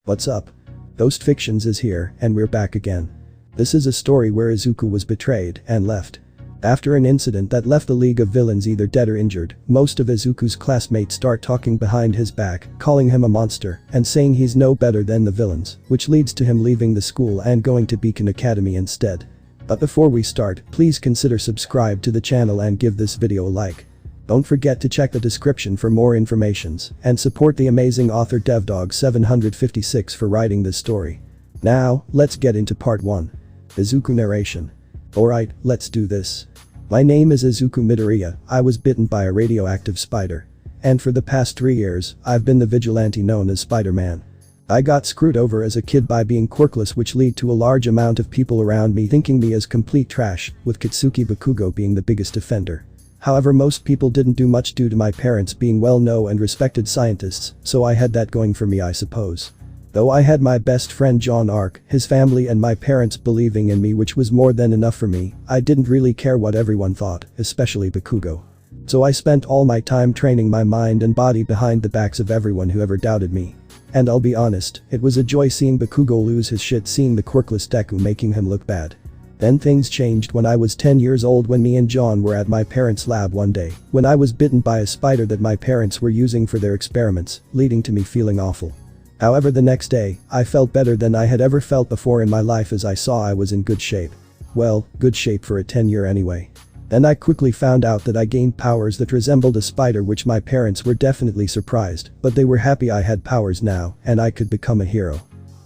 What's up? Ghost Fictions is here, and we're back again. This is a story where Izuku was betrayed and left. After an incident that left the League of Villains either dead or injured, most of Izuku's classmates start talking behind his back, calling him a monster, and saying he's no better than the villains, which leads to him leaving the school and going to Beacon Academy instead. But before we start, please consider subscribe to the channel and give this video a like. Don't forget to check the description for more informations, and support the amazing author DevDog756 for writing this story. Now, let's get into part 1. Izuku narration. Alright, let's do this. My name is Izuku Midoriya. I was bitten by a radioactive spider. And for the past 3 years, I've been the vigilante known as Spider-Man. I got screwed over as a kid by being quirkless, which led to a large amount of people around me thinking me as complete trash, with Kitsuki Bakugo being the biggest offender. However, most people didn't do much due to my parents being well-known and respected scientists, so I had that going for me, I suppose. Though I had my best friend John Ark, his family and my parents believing in me, which was more than enough for me, I didn't really care what everyone thought, especially Bakugo. So I spent all my time training my mind and body behind the backs of everyone who ever doubted me. And I'll be honest, it was a joy seeing Bakugo lose his shit, seeing the quirkless Deku making him look bad. Then things changed when I was 10 years old, when me and John were at my parents' lab one day, when I was bitten by a spider that my parents were using for their experiments, leading to me feeling awful. However, the next day, I felt better than I had ever felt before in my life, as I saw I was in good shape. Well, good shape for a 10-year anyway. Then I quickly found out that I gained powers that resembled a spider, which my parents were definitely surprised, but they were happy I had powers now, and I could become a hero.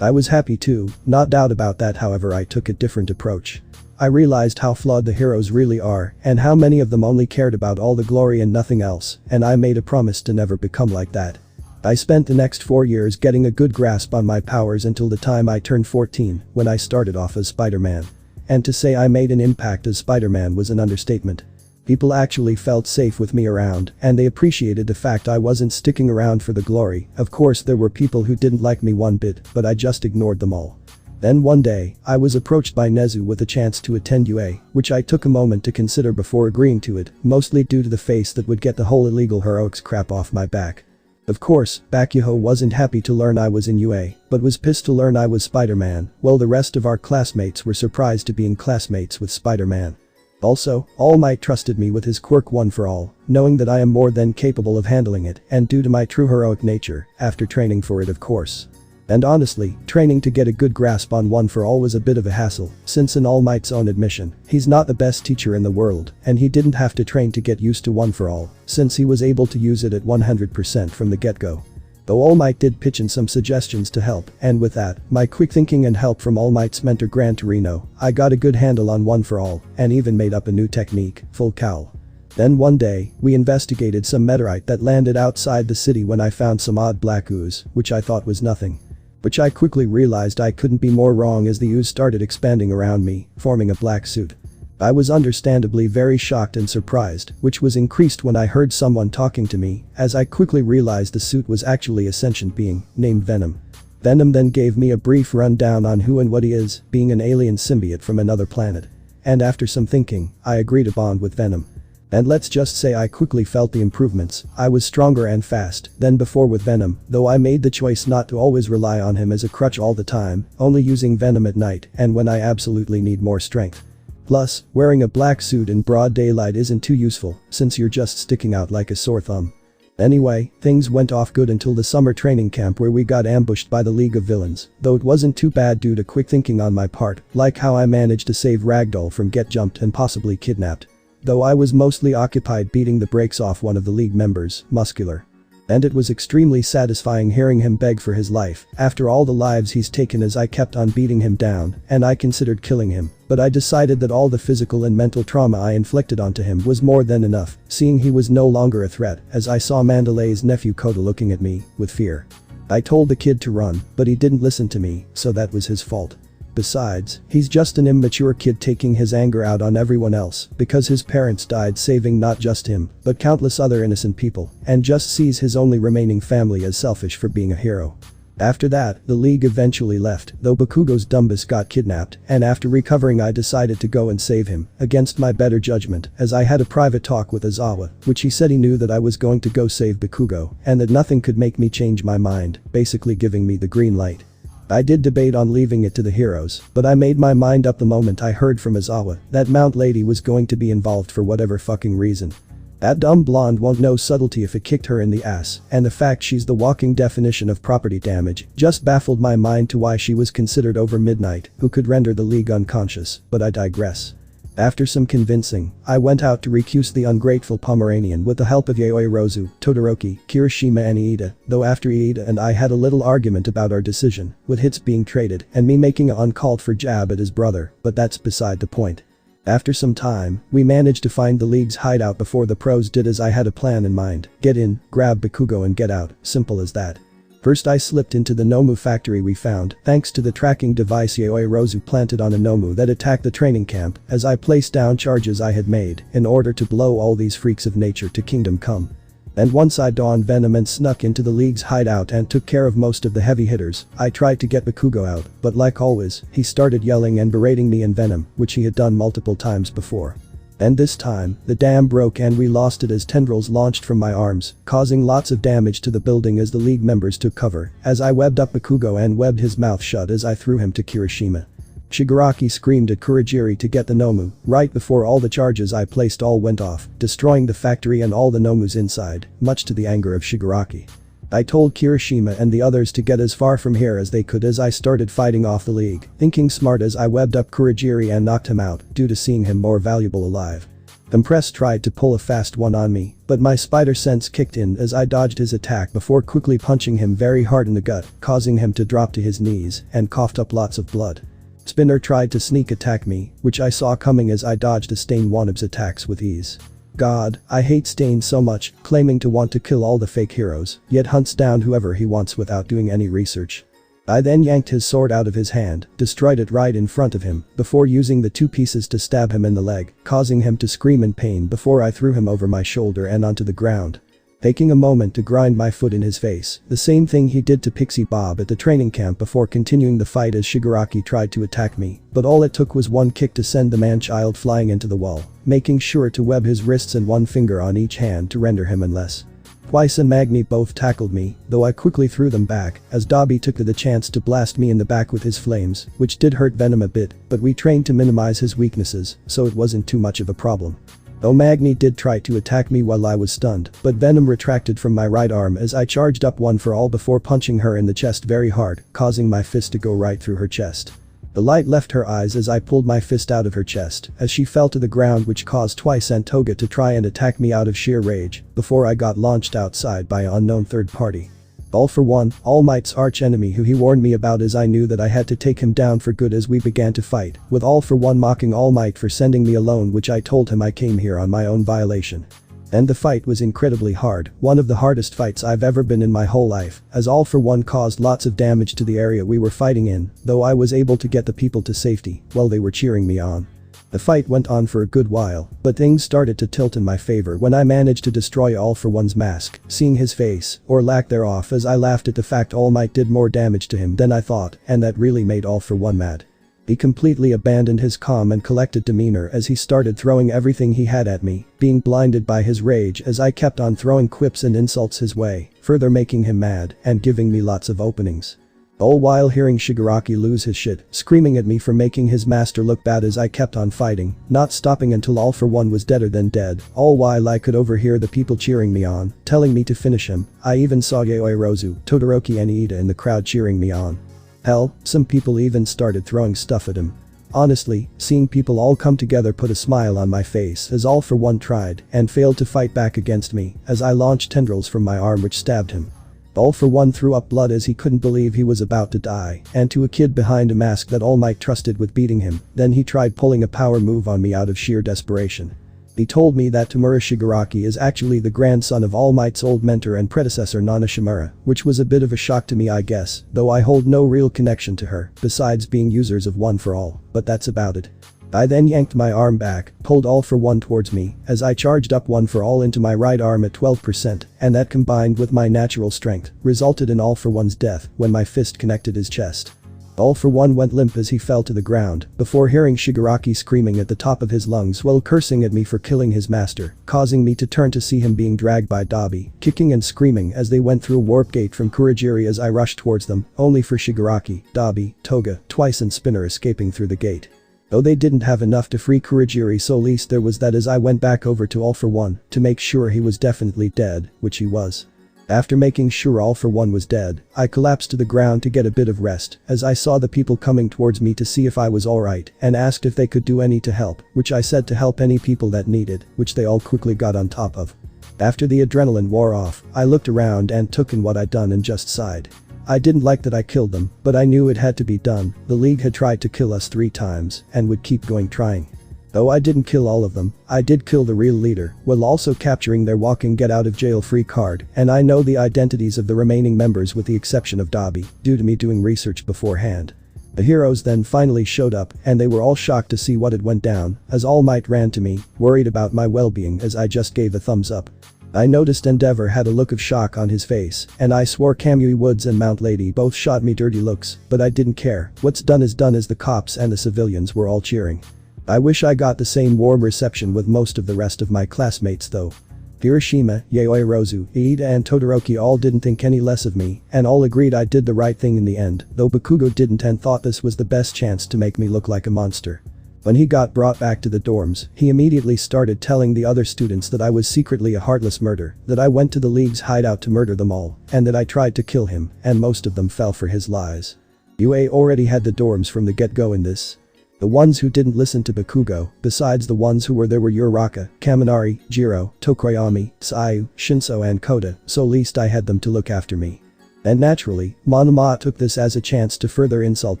I was happy too, not doubt about that. However, I took a different approach. I realized how flawed the heroes really are, and how many of them only cared about all the glory and nothing else, and I made a promise to never become like that. I spent the next 4 years getting a good grasp on my powers until the time I turned 14, when I started off as Spider-Man. And to say I made an impact as Spider-Man was an understatement. People actually felt safe with me around, and they appreciated the fact I wasn't sticking around for the glory. Of course, there were people who didn't like me one bit, but I just ignored them all. Then one day, I was approached by Nezu with a chance to attend UA, which I took a moment to consider before agreeing to it, mostly due to the face that would get the whole illegal heroics crap off my back. Of course, Bakugo wasn't happy to learn I was in UA, but was pissed to learn I was Spider-Man, while the rest of our classmates were surprised to being classmates with Spider-Man. Also, All Might trusted me with his quirk One for All, knowing that I am more than capable of handling it, and due to my true heroic nature, after training for it, of course. And honestly, training to get a good grasp on One for All was a bit of a hassle, since in All Might's own admission, he's not the best teacher in the world, and he didn't have to train to get used to One for All, since he was able to use it at 100% from the get-go. Though All Might did pitch in some suggestions to help, and with that, my quick thinking and help from All Might's mentor Gran Torino, I got a good handle on One for All, and even made up a new technique, Full Cowl. Then one day, we investigated some meteorite that landed outside the city when I found some odd black ooze, which I thought was nothing. Which I quickly realized I couldn't be more wrong, as the ooze started expanding around me, forming a black suit. I was understandably very shocked and surprised, which was increased when I heard someone talking to me, as I quickly realized the suit was actually a sentient being, named Venom. Venom then gave me a brief rundown on who and what he is, being an alien symbiote from another planet. And after some thinking, I agreed to bond with Venom. And let's just say I quickly felt the improvements. I was stronger and fast than before with Venom, though I made the choice not to always rely on him as a crutch all the time, only using Venom at night and when I absolutely need more strength. Plus, wearing a black suit in broad daylight isn't too useful, since you're just sticking out like a sore thumb. Anyway, things went off good until the summer training camp, where we got ambushed by the League of Villains, though it wasn't too bad due to quick thinking on my part, like how I managed to save Ragdoll from get jumped and possibly kidnapped. Though I was mostly occupied beating the brakes off one of the League members, Muscular. And it was extremely satisfying hearing him beg for his life after all the lives he's taken, as I kept on beating him down, and I considered killing him, but I decided that all the physical and mental trauma I inflicted onto him was more than enough, seeing he was no longer a threat, as I saw Mandalay's nephew Kota looking at me with fear. I told the kid to run, but he didn't listen to me, so that was his fault. Besides, he's just an immature kid taking his anger out on everyone else because his parents died saving not just him, but countless other innocent people, and just sees his only remaining family as selfish for being a hero. After that, the League eventually left, though Bakugo's Dumbus got kidnapped, and after recovering I decided to go and save him, against my better judgment, as I had a private talk with Aizawa, which he said he knew that I was going to go save Bakugo, and that nothing could make me change my mind, basically giving me the green light. I did debate on leaving it to the heroes, but I made my mind up the moment I heard from Izawa that Mount Lady was going to be involved for whatever fucking reason. That dumb blonde won't know subtlety if it kicked her in the ass, and the fact she's the walking definition of property damage just baffled my mind to why she was considered over midnight who could render the league unconscious, but I digress. After some convincing, I went out to recuse the ungrateful Pomeranian with the help of Yaoi Rozu, Todoroki, Kirishima and Iida, though after Iida and I had a little argument about our decision, with hits being traded and me making an uncalled for jab at his brother, but that's beside the point. After some time, we managed to find the league's hideout before the pros did as I had a plan in mind: get in, grab Bakugo and get out, simple as that. First I slipped into the Nomu factory we found thanks to the tracking device Yaoi Rozu planted on a Nomu that attacked the training camp as I placed down charges I had made in order to blow all these freaks of nature to kingdom come. And once I donned Venom and snuck into the league's hideout and took care of most of the heavy hitters, I tried to get Bakugo out, but like always, he started yelling and berating me in Venom, which he had done multiple times before. And this time, the dam broke and we lost it as tendrils launched from my arms, causing lots of damage to the building as the league members took cover, as I webbed up Bakugo and webbed his mouth shut as I threw him to Kirishima. Shigaraki screamed at Kurogiri to get the Nomu, right before all the charges I placed all went off, destroying the factory and all the Nomus inside, much to the anger of Shigaraki. I told Kirishima and the others to get as far from here as they could as I started fighting off the league, thinking smart as I webbed up Kurogiri and knocked him out due to seeing him more valuable alive. Impress tried to pull a fast one on me, but my spider sense kicked in as I dodged his attack before quickly punching him very hard in the gut, causing him to drop to his knees and coughed up lots of blood. Spinner tried to sneak attack me, which I saw coming as I dodged a Stain Wannabe's attacks with ease. God, I hate Stain so much, claiming to want to kill all the fake heroes, yet hunts down whoever he wants without doing any research. I then yanked his sword out of his hand, destroyed it right in front of him, before using the two pieces to stab him in the leg, causing him to scream in pain before I threw him over my shoulder and onto the ground. Taking a moment to grind my foot in his face, the same thing he did to Pixie Bob at the training camp before continuing the fight as Shigaraki tried to attack me, but all it took was one kick to send the man-child flying into the wall, making sure to web his wrists and one finger on each hand to render him unless. Twice and Magni both tackled me, though I quickly threw them back, as Dobby took the chance to blast me in the back with his flames, which did hurt Venom a bit, but we trained to minimize his weaknesses, so it wasn't too much of a problem. Though Magni did try to attack me while I was stunned, but Venom retracted from my right arm as I charged up one for all before punching her in the chest very hard, causing my fist to go right through her chest. The light left her eyes as I pulled my fist out of her chest as she fell to the ground, which caused Twice and Toga to try and attack me out of sheer rage before I got launched outside by an unknown third party. All for One, All Might's arch-enemy who he warned me about, as I knew that I had to take him down for good as we began to fight, with All for One mocking All Might for sending me alone, which I told him I came here on my own violation. And the fight was incredibly hard, one of the hardest fights I've ever been in my whole life, as All for One caused lots of damage to the area we were fighting in, though I was able to get the people to safety while they were cheering me on. The fight went on for a good while, but things started to tilt in my favor when I managed to destroy All for One's mask, seeing his face, or lack thereof, as I laughed at the fact All Might did more damage to him than I thought, and that really made All for One mad. He completely abandoned his calm and collected demeanor as he started throwing everything he had at me, being blinded by his rage as I kept on throwing quips and insults his way, further making him mad and giving me lots of openings. All while hearing Shigaraki lose his shit, screaming at me for making his master look bad as I kept on fighting, not stopping until All for One was deader than dead, all while I could overhear the people cheering me on, telling me to finish him. I even saw Yaoi Rozu, Todoroki and Iida in the crowd cheering me on. Hell, some people even started throwing stuff at him. Honestly, seeing people all come together put a smile on my face as All for One tried and failed to fight back against me as I launched tendrils from my arm which stabbed him. All for One threw up blood as he couldn't believe he was about to die, and to a kid behind a mask that All Might trusted with beating him, then he tried pulling a power move on me out of sheer desperation. He told me that Tamura Shigaraki is actually the grandson of All Might's old mentor and predecessor Nana Shimura, which was a bit of a shock to me, I guess, though I hold no real connection to her, besides being users of One for All, but that's about it. I then yanked my arm back, pulled All for One towards me, as I charged up One for All into my right arm at 12%, and that combined with my natural strength, resulted in All for One's death when my fist connected his chest. All for One went limp as he fell to the ground before hearing Shigaraki screaming at the top of his lungs while cursing at me for killing his master, causing me to turn to see him being dragged by Dabi, kicking and screaming as they went through a warp gate from Kurogiri as I rushed towards them, only for Shigaraki, Dabi, Toga, Twice and Spinner escaping through the gate. Though they didn't have enough to free Kurogiri, so least there was that as I went back over to All for One to make sure he was definitely dead, which he was. After making sure All for One was dead, I collapsed to the ground to get a bit of rest as I saw the people coming towards me to see if I was alright and asked if they could do any to help, which I said to help any people that needed, which they all quickly got on top of. After the adrenaline wore off, I looked around and took in what I'd done and just sighed. I didn't like that I killed them, but I knew it had to be done. The League had tried to kill us 3 times and would keep going trying. Though I didn't kill all of them, I did kill the real leader, while also capturing their walking get out of jail free card, and I know the identities of the remaining members with the exception of Dabi, due to me doing research beforehand. The heroes then finally showed up and they were all shocked to see what had went down, as All Might ran to me, worried about my well-being as I just gave a thumbs up. I noticed Endeavor had a look of shock on his face, and I swore Kamui Woods and Mount Lady both shot me dirty looks, but I didn't care. What's done is done, as the cops and the civilians were all cheering. I wish I got the same warm reception with most of the rest of my classmates though. Kirishima, Yayoi Rozu, Iida and Todoroki all didn't think any less of me and all agreed I did the right thing in the end, though Bakugo didn't and thought this was the best chance to make me look like a monster. When he got brought back to the dorms, he immediately started telling the other students that I was secretly a heartless murderer, that I went to the League's hideout to murder them all, and that I tried to kill him, and most of them fell for his lies. UA already had the dorms from the get-go in this. The ones who didn't listen to Bakugo, besides the ones who were there, were Uraraka, Kaminari, Jiro, Tokoyami, Tsuyu, Shinso and Koda, so least I had them to look after me. And naturally, Monoma took this as a chance to further insult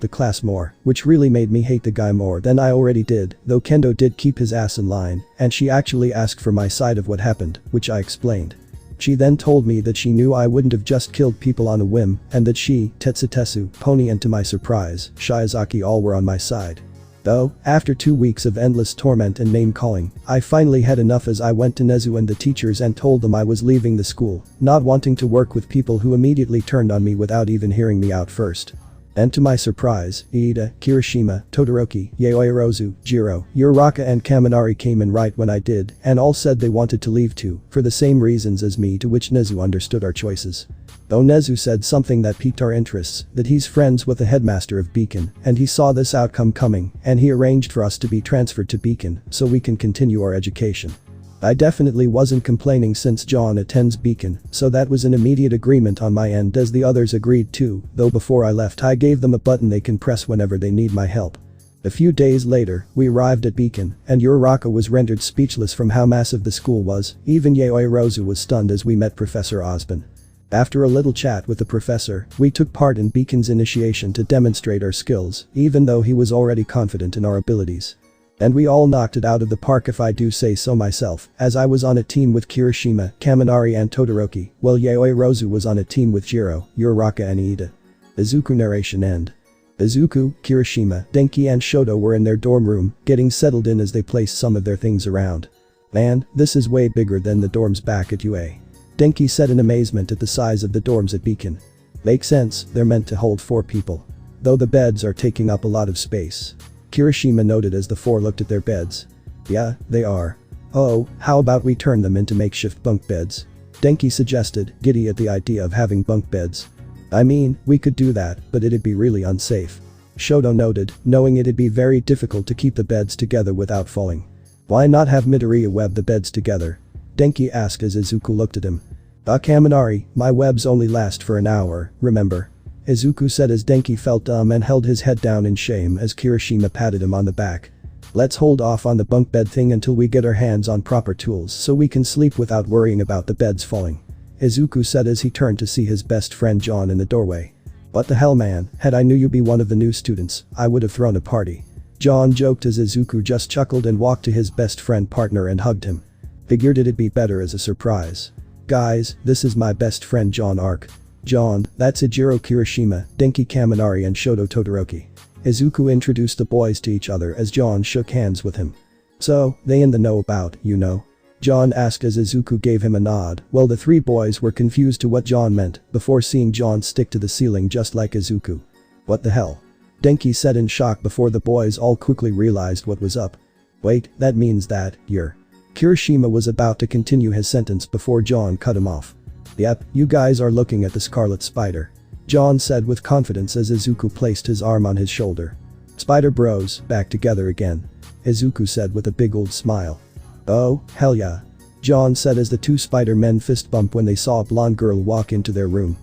the class more, which really made me hate the guy more than I already did, though Kendo did keep his ass in line, and she actually asked for my side of what happened, which I explained. She then told me that she knew I wouldn't have just killed people on a whim, and that she, Tetsutetsu, Pony and to my surprise, Shiozaki all were on my side. Though, after 2 weeks of endless torment and name-calling, I finally had enough as I went to Nezu and the teachers and told them I was leaving the school, not wanting to work with people who immediately turned on me without even hearing me out first. And to my surprise, Iida, Kirishima, Todoroki, Yayoi Rozu, Jiro, Uraraka and Kaminari came in right when I did, and all said they wanted to leave too, for the same reasons as me, to which Nezu understood our choices. Though Nezu said something that piqued our interests, that he's friends with the headmaster of Beacon, and he saw this outcome coming, and he arranged for us to be transferred to Beacon so we can continue our education. I definitely wasn't complaining since John attends Beacon, so that was an immediate agreement on my end, as the others agreed too, though before I left I gave them a button they can press whenever they need my help. A few days later, we arrived at Beacon, and Uraraka was rendered speechless from how massive the school was. Even Yayoi Rozu was stunned as we met Professor Osborne. After a little chat with the professor, we took part in Beacon's initiation to demonstrate our skills, even though he was already confident in our abilities. And we all knocked it out of the park, if I do say so myself, as I was on a team with Kirishima, Kaminari and Todoroki, while Yayoi Rozu was on a team with Jiro, Uraraka and Iida. Izuku narration end. Izuku, Kirishima, Denki and Shoto were in their dorm room, getting settled in as they placed some of their things around. Man, this is way bigger than the dorms back at UA. Denki said in amazement at the size of the dorms at Beacon. Makes sense, they're meant to hold 4 people. Though the beds are taking up a lot of space. Kirishima noted as the 4 looked at their beds. Yeah, they are. Oh, how about we turn them into makeshift bunk beds? Denki suggested, giddy at the idea of having bunk beds. I mean, we could do that, but it'd be really unsafe. Shoto noted, knowing it'd be very difficult to keep the beds together without falling. Why not have Midoriya web the beds together? Denki asked as Izuku looked at him. Kaminari, my webs only last for an hour, remember? Izuku said as Denki felt dumb and held his head down in shame as Kirishima patted him on the back. Let's hold off on the bunk bed thing until we get our hands on proper tools so we can sleep without worrying about the beds falling. Izuku said as he turned to see his best friend John in the doorway. What the hell, man, had I knew you'd be one of the new students, I would have thrown a party. John joked as Izuku just chuckled and walked to his best friend partner and hugged him. Figured it'd be better as a surprise. Guys, this is my best friend John Ark. John, that's Ijiro Kirishima, Denki Kaminari and Shoto Todoroki. Izuku introduced the boys to each other as John shook hands with him. So, they in the know about, you know? John asked as Izuku gave him a nod, while the 3 boys were confused to what John meant before seeing John stick to the ceiling just like Izuku. What the hell? Denki said in shock before the boys all quickly realized what was up. Wait, that means that you're… Kirishima was about to continue his sentence before John cut him off. Yep, you guys are looking at the Scarlet Spider, John said with confidence as Izuku placed his arm on his shoulder. Spider bros, back together again, Izuku said with a big old smile. Oh, hell yeah, John said as the two Spider-Men fist bump when they saw a blonde girl walk into their room.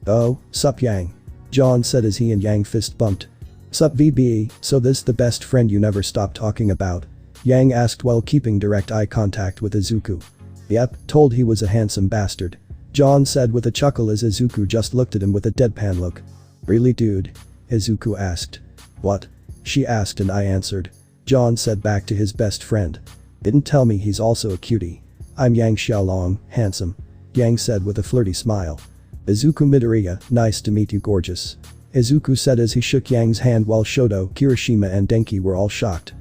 Oh, sup Yang, John said as he and Yang fist bumped. Sup VB, so this the best friend you never stop talking about? Yang asked while keeping direct eye contact with Izuku. Yep, told he was a handsome bastard, John said with a chuckle as Izuku just looked at him with a deadpan look. Really dude? Izuku asked. What? She asked and I answered. John said back to his best friend. Didn't tell me he's also a cutie. I'm Yang Xiaolong, handsome, Yang said with a flirty smile. Izuku Midoriya, nice to meet you gorgeous, Izuku said as he shook Yang's hand while Shoto, Kirishima and Denki were all shocked.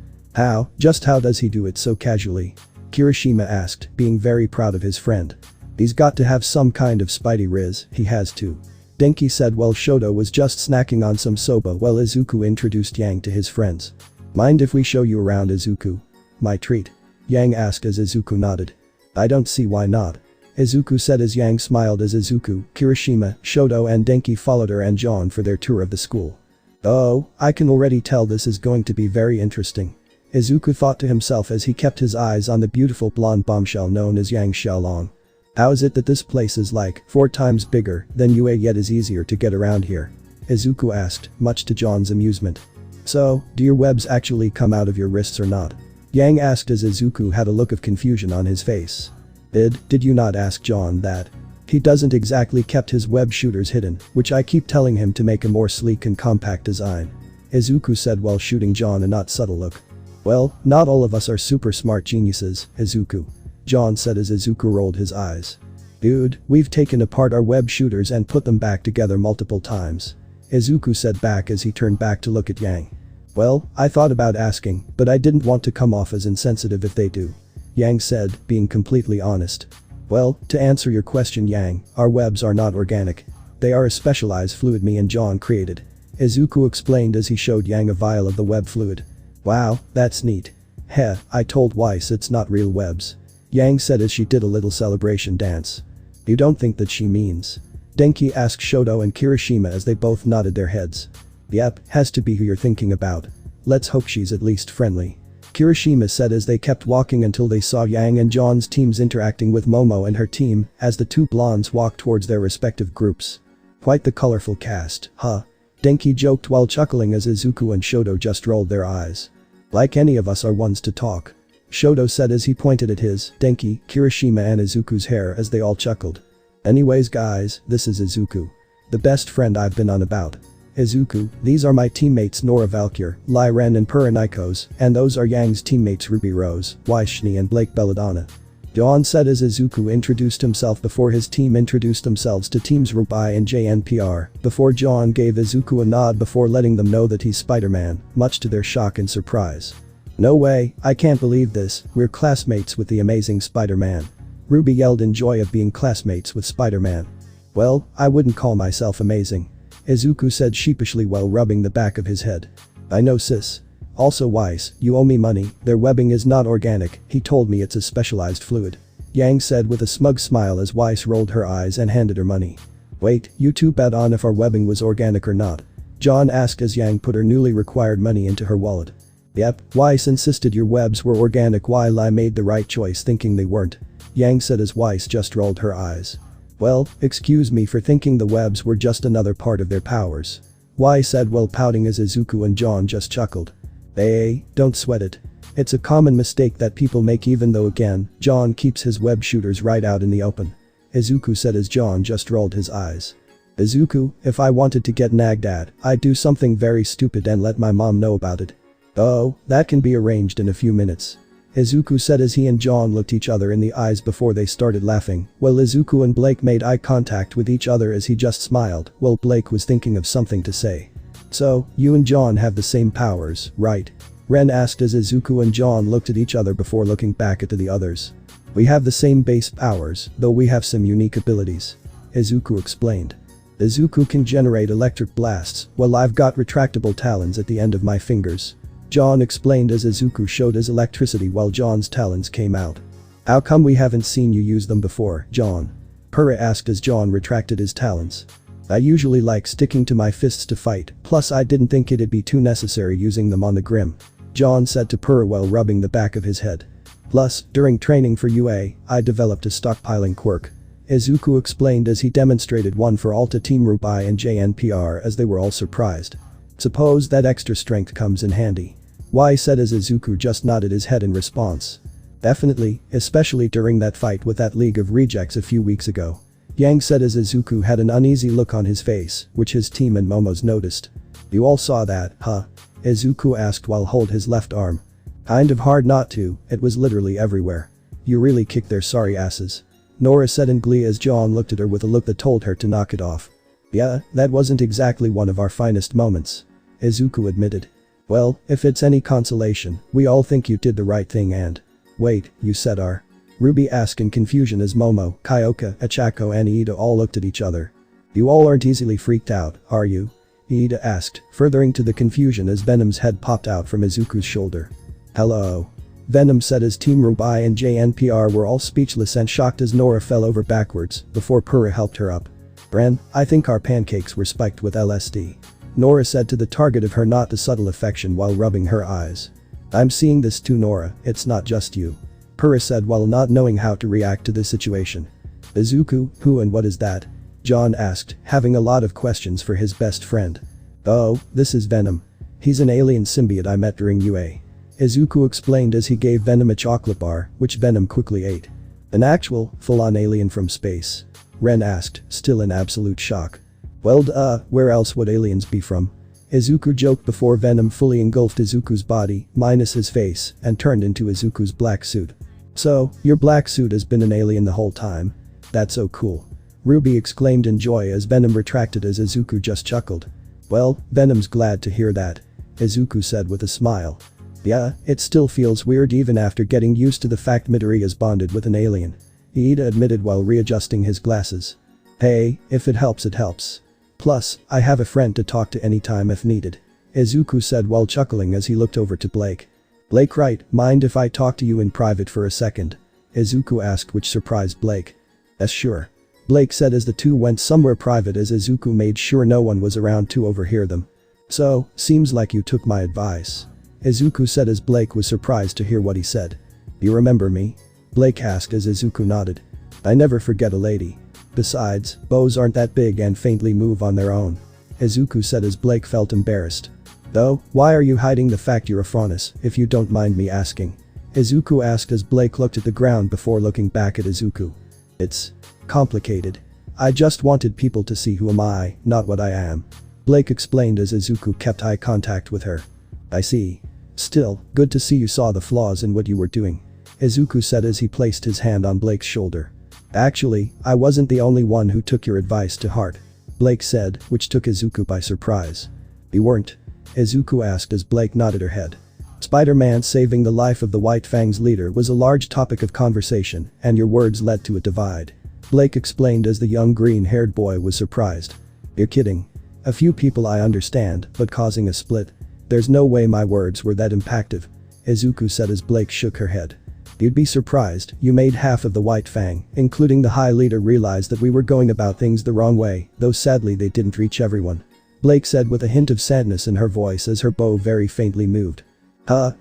Just how does he do it so casually? Kirishima asked, being very proud of his friend. He's got to have some kind of Spidey riz, he has to, Denki said while Shoto was just snacking on some soba while Izuku introduced Yang to his friends. Mind if we show you around Izuku? My treat, Yang asked as Izuku nodded. I don't see why not, Izuku said as Yang smiled as Izuku, Kirishima, Shoto and Denki followed her and John for their tour of the school. Oh, I can already tell this is going to be very interesting, Izuku thought to himself as he kept his eyes on the beautiful blonde bombshell known as Yang Xiaolong. How is it that this place is like 4 times bigger than UA yet is easier to get around here? Izuku asked, much to John's amusement. So, do your webs actually come out of your wrists or not? Yang asked as Izuku had a look of confusion on his face. Did you not ask John that? He doesn't exactly kept his web shooters hidden, which I keep telling him to make a more sleek and compact design, Izuku said while shooting John a not subtle look. Well, not all of us are super smart geniuses, Izuku, John said as Izuku rolled his eyes. Dude, we've taken apart our web shooters and put them back together multiple times, Izuku said back as he turned back to look at Yang. Well, I thought about asking, but I didn't want to come off as insensitive if they do, Yang said, being completely honest. Well, to answer your question Yang, our webs are not organic. They are a specialized fluid me and John created, Izuku explained as he showed Yang a vial of the web fluid. Wow, that's neat. Heh, I told Weiss it's not real webs, Yang said as she did a little celebration dance. You don't think that she means? Denki asked Shoto and Kirishima as they both nodded their heads. Yep, has to be who you're thinking about. Let's hope she's at least friendly, Kirishima said as they kept walking until they saw Yang and John's teams interacting with Momo and her team as the two blondes walked towards their respective groups. Quite the colorful cast, huh? Denki joked while chuckling as Izuku and Shoto just rolled their eyes. Like any of us are ones to talk, Shoto said as he pointed at his, Denki, Kirishima and Izuku's hair as they all chuckled. Anyways guys, this is Izuku, the best friend I've been on about. Izuku, these are my teammates Nora Valkyr, Lai Ren and Pura Nikos, and those are Yang's teammates Ruby Rose, Waishni and Blake Belladonna. John said as Izuku introduced himself before his team introduced themselves to teams Rubai and JNPR, before John gave Izuku a nod before letting them know that he's Spider-Man, much to their shock and surprise. No way, I can't believe this, we're classmates with the amazing Spider-Man, Ruby yelled in joy of being classmates with Spider-Man. Well, I wouldn't call myself amazing, Izuku said sheepishly while rubbing the back of his head. I know sis. Also Weiss, you owe me money, their webbing is not organic, he told me it's a specialized fluid, Yang said with a smug smile as Weiss rolled her eyes and handed her money. Wait, you two bet on if our webbing was organic or not? John asked as Yang put her newly required money into her wallet. Yep, Weiss insisted your webs were organic while I made the right choice thinking they weren't, Yang said as Weiss just rolled her eyes. Well, excuse me for thinking the webs were just another part of their powers, Weiss said while pouting as Izuku and John just chuckled. Hey, don't sweat it. It's a common mistake that people make even though again, John keeps his web shooters right out in the open, Izuku said as John just rolled his eyes. Izuku, if I wanted to get nagged at, I'd do something very stupid and let my mom know about it. Oh, that can be arranged in a few minutes, Izuku said as he and John looked each other in the eyes before they started laughing, while Izuku and Blake made eye contact with each other as he just smiled while Blake was thinking of something to say. So, you and John have the same powers, right? Ren asked as Izuku and John looked at each other before looking back at the others. We have the same base powers, though we have some unique abilities, Izuku explained. Izuku can generate electric blasts, well I've got retractable talons at the end of my fingers. John explained as Izuku showed his electricity while John's talons came out. How come we haven't seen you use them before, John? Purah asked as John retracted his talons. I usually like sticking to my fists to fight, plus I didn't think it'd be too necessary using them on the Grim. John said to Purah while rubbing the back of his head. Plus, during training for UA, I developed a stockpiling quirk. Izuku explained as he demonstrated one for Alta Team Rubai and JNPR as they were all surprised. Suppose that extra strength comes in handy. Why said as Izuku just nodded his head in response. Definitely, especially during that fight with that League of Rejects a few weeks ago. Yang said as Izuku had an uneasy look on his face, which his team and Momo's noticed. You all saw that, huh? Izuku asked while holding his left arm. Kind of hard not to, it was literally everywhere. You really kicked their sorry asses. Nora said in glee as John looked at her with a look that told her to knock it off. Yeah, that wasn't exactly one of our finest moments. Izuku admitted. Well, if it's any consolation, we all think you did the right thing and… Wait, you said our… Ruby asked in confusion as Momo, Kyoka, Achako and Iida all looked at each other. You all aren't easily freaked out, are you? Iida asked, furthering to the confusion as Venom's head popped out from Izuku's shoulder. Hello. Venom said as Team Rubai and JNPR were all speechless and shocked as Nora fell over backwards before Purah helped her up. Bren, I think our pancakes were spiked with LSD. Nora said to the target of her not the subtle affection while rubbing her eyes. I'm seeing this too Nora, it's not just you. Purah said while not knowing how to react to the situation. Izuku, who and what is that? John asked, having a lot of questions for his best friend. Oh, this is Venom. He's an alien symbiote I met during UA. Izuku explained as he gave Venom a chocolate bar, which Venom quickly ate. An actual, full-on alien from space? Ren asked, still in absolute shock. Well where else would aliens be from? Izuku joked before Venom fully engulfed Izuku's body, minus his face, and turned into Izuku's black suit. So, your black suit has been an alien the whole time? That's so cool. Ruby exclaimed in joy as Venom retracted as Izuku just chuckled. Well, Venom's glad to hear that. Izuku said with a smile. Yeah, it still feels weird even after getting used to the fact Midori is bonded with an alien. Iida admitted while readjusting his glasses. Hey, if it helps it helps. Plus, I have a friend to talk to anytime if needed. Izuku said while chuckling as he looked over to Blake. Blake right, mind if I talk to you in private for a second? Izuku asked which surprised Blake. Yes sure. Blake said as the two went somewhere private as Izuku made sure no one was around to overhear them. So, seems like you took my advice. Izuku said as Blake was surprised to hear what he said. You remember me? Blake asked as Izuku nodded. I never forget a lady. Besides, bows aren't that big and faintly move on their own. Izuku said as Blake felt embarrassed. Though, why are you hiding the fact you're a Faunus, if you don't mind me asking? Izuku asked as Blake looked at the ground before looking back at Izuku. It's complicated. I just wanted people to see who am I, not what I am. Blake explained as Izuku kept eye contact with her. I see. Still, good to see you saw the flaws in what you were doing. Izuku said as he placed his hand on Blake's shoulder. Actually, I wasn't the only one who took your advice to heart. Blake said, which took Izuku by surprise. You weren't? Izuku asked as Blake nodded her head. Spider-Man saving the life of the White Fang's leader was a large topic of conversation, and your words led to a divide. Blake explained as the young green-haired boy was surprised. You're kidding. A few people I understand, but causing a split. There's no way my words were that impactful. Izuku said as Blake shook her head. You'd be surprised, you made half of the White Fang, including the High Leader realize that we were going about things the wrong way, though sadly they didn't reach everyone. Blake said with a hint of sadness in her voice as her bow very faintly moved.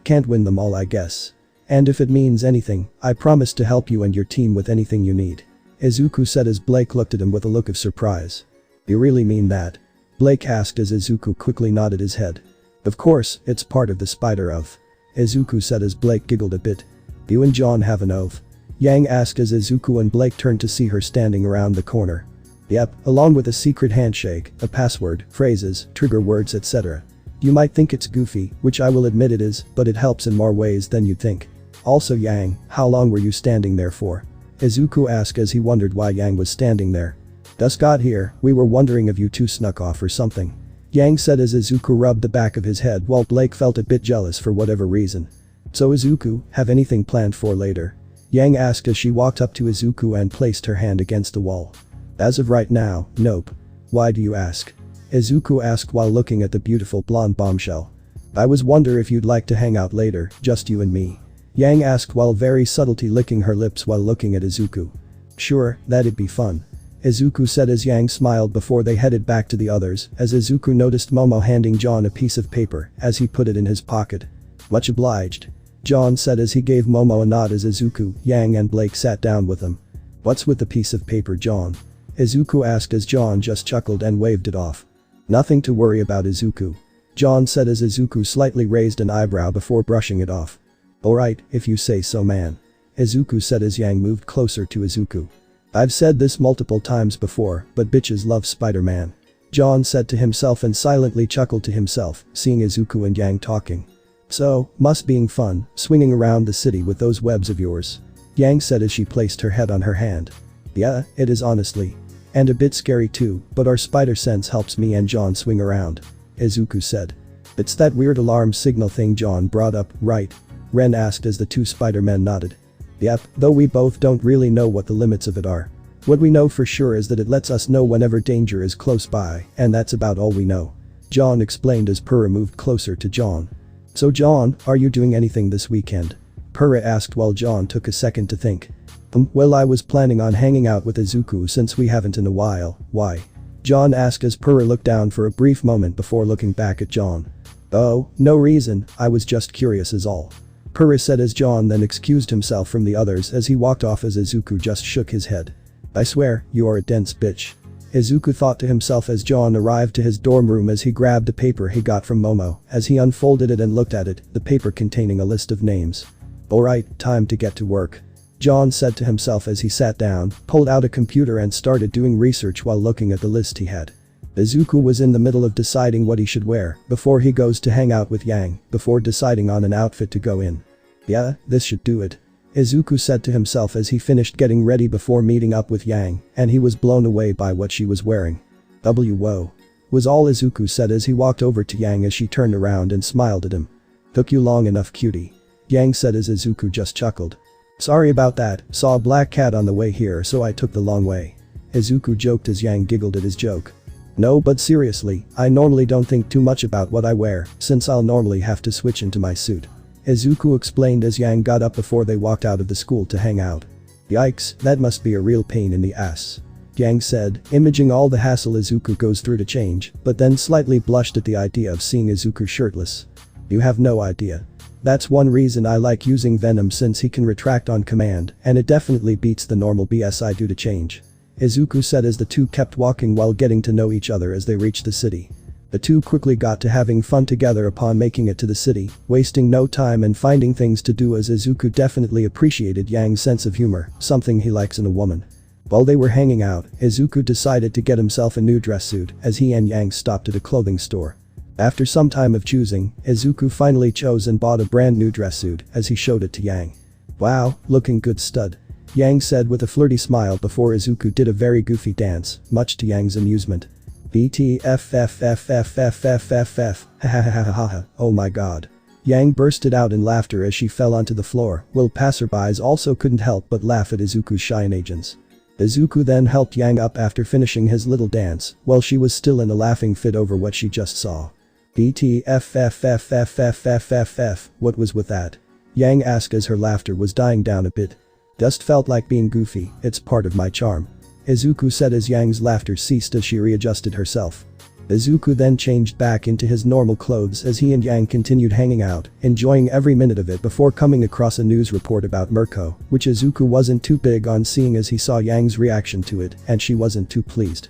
Can't win them all I guess. And if it means anything, I promise to help you and your team with anything you need. Izuku said as Blake looked at him with a look of surprise. You really mean that? Blake asked as Izuku quickly nodded his head. Of course, it's part of the spider oath. Izuku said as Blake giggled a bit. You and John have an oath? Yang asked as Izuku and Blake turned to see her standing around the corner. Yep, along with a secret handshake, a password, phrases, trigger words etc. You might think it's goofy, which I will admit it is, but it helps in more ways than you'd think. Also Yang, how long were you standing there for? Izuku asked as he wondered why Yang was standing there. Just got here, we were wondering if you two snuck off or something. Yang said as Izuku rubbed the back of his head while Blake felt a bit jealous for whatever reason. So Izuku, have anything planned for later? Yang asked as she walked up to Izuku and placed her hand against the wall. As of right now, nope. Why do you ask? Izuku asked while looking at the beautiful blonde bombshell. I was wonder if you'd like to hang out later, just you and me. Yang asked while very subtly licking her lips while looking at Izuku. Sure, that'd be fun. Izuku said as Yang smiled before they headed back to the others as Izuku noticed Momo handing John a piece of paper as he put it in his pocket. Much obliged. John said as he gave Momo a nod as Izuku, Yang and Blake sat down with him. What's with the piece of paper, John? Izuku asked as John just chuckled and waved it off. Nothing to worry about, Izuku. John said as Izuku slightly raised an eyebrow before brushing it off. Alright, if you say so, man. Izuku said as Yang moved closer to Izuku. I've said this multiple times before, but bitches love Spider-Man. John said to himself and silently chuckled to himself, seeing Izuku and Yang talking. So, must being fun, swinging around the city with those webs of yours. Yang said as she placed her head on her hand. Yeah, it is honestly. And a bit scary too, but our spider sense helps me and John swing around. Izuku said. It's that weird alarm signal thing John brought up, right? Ren asked as the two Spider-Men nodded. Yep, though we both don't really know what the limits of it are. What we know for sure is that it lets us know whenever danger is close by, and that's about all we know. John explained as Purah moved closer to John. So John, are you doing anything this weekend? Purah asked while John took a second to think. Well, I was planning on hanging out with Izuku since we haven't in a while. Why? John asked as Purah looked down for a brief moment before looking back at John. Oh, no reason, I was just curious is all. Purah said as John then excused himself from the others as he walked off as Izuku just shook his head. I swear, you are a dense bitch. Izuku thought to himself as John arrived to his dorm room as he grabbed a paper he got from Momo as he unfolded it and looked at it, the paper containing a list of names. Alright, time to get to work. John said to himself as he sat down, pulled out a computer and started doing research while looking at the list he had. Izuku was in the middle of deciding what he should wear before he goes to hang out with Yang, before deciding on an outfit to go in. Yeah, this should do it. Izuku said to himself as he finished getting ready before meeting up with Yang, and he was blown away by what she was wearing. Whoa. Was all Izuku said as he walked over to Yang as she turned around and smiled at him. Took you long enough, cutie. Yang said as Izuku just chuckled. Sorry about that, saw a black cat on the way here so I took the long way. Izuku joked as Yang giggled at his joke. No, but seriously, I normally don't think too much about what I wear, since I'll normally have to switch into my suit. Izuku explained as Yang got up before they walked out of the school to hang out. Yikes, that must be a real pain in the ass. Yang said, imaging all the hassle Izuku goes through to change, but then slightly blushed at the idea of seeing Izuku shirtless. You have no idea. That's one reason I like using Venom since he can retract on command, and it definitely beats the normal BS I do to change. Izuku said as the two kept walking while getting to know each other as they reached the city. The two quickly got to having fun together upon making it to the city, wasting no time and finding things to do as Izuku definitely appreciated Yang's sense of humor, something he likes in a woman. While they were hanging out, Izuku decided to get himself a new dress suit as he and Yang stopped at a clothing store. After some time of choosing, Izuku finally chose and bought a brand new dress suit as he showed it to Yang. Wow, looking good, stud. Yang said with a flirty smile before Izuku did a very goofy dance, much to Yang's amusement. BTFFFFFFFF, ha, oh my god. Yang bursted out in laughter as she fell onto the floor, while passerbys also couldn't help but laugh at Izuku's shenanigans. Izuku then helped Yang up after finishing his little dance, while she was still in a laughing fit over what she just saw. BTFFFFFFFF, what was with that? Yang asked as her laughter was dying down a bit. Just felt like being goofy, it's part of my charm. Izuku said as Yang's laughter ceased as she readjusted herself. Izuku then changed back into his normal clothes as he and Yang continued hanging out, enjoying every minute of it before coming across a news report about Mirko, which Izuku wasn't too big on seeing as he saw Yang's reaction to it and she wasn't too pleased.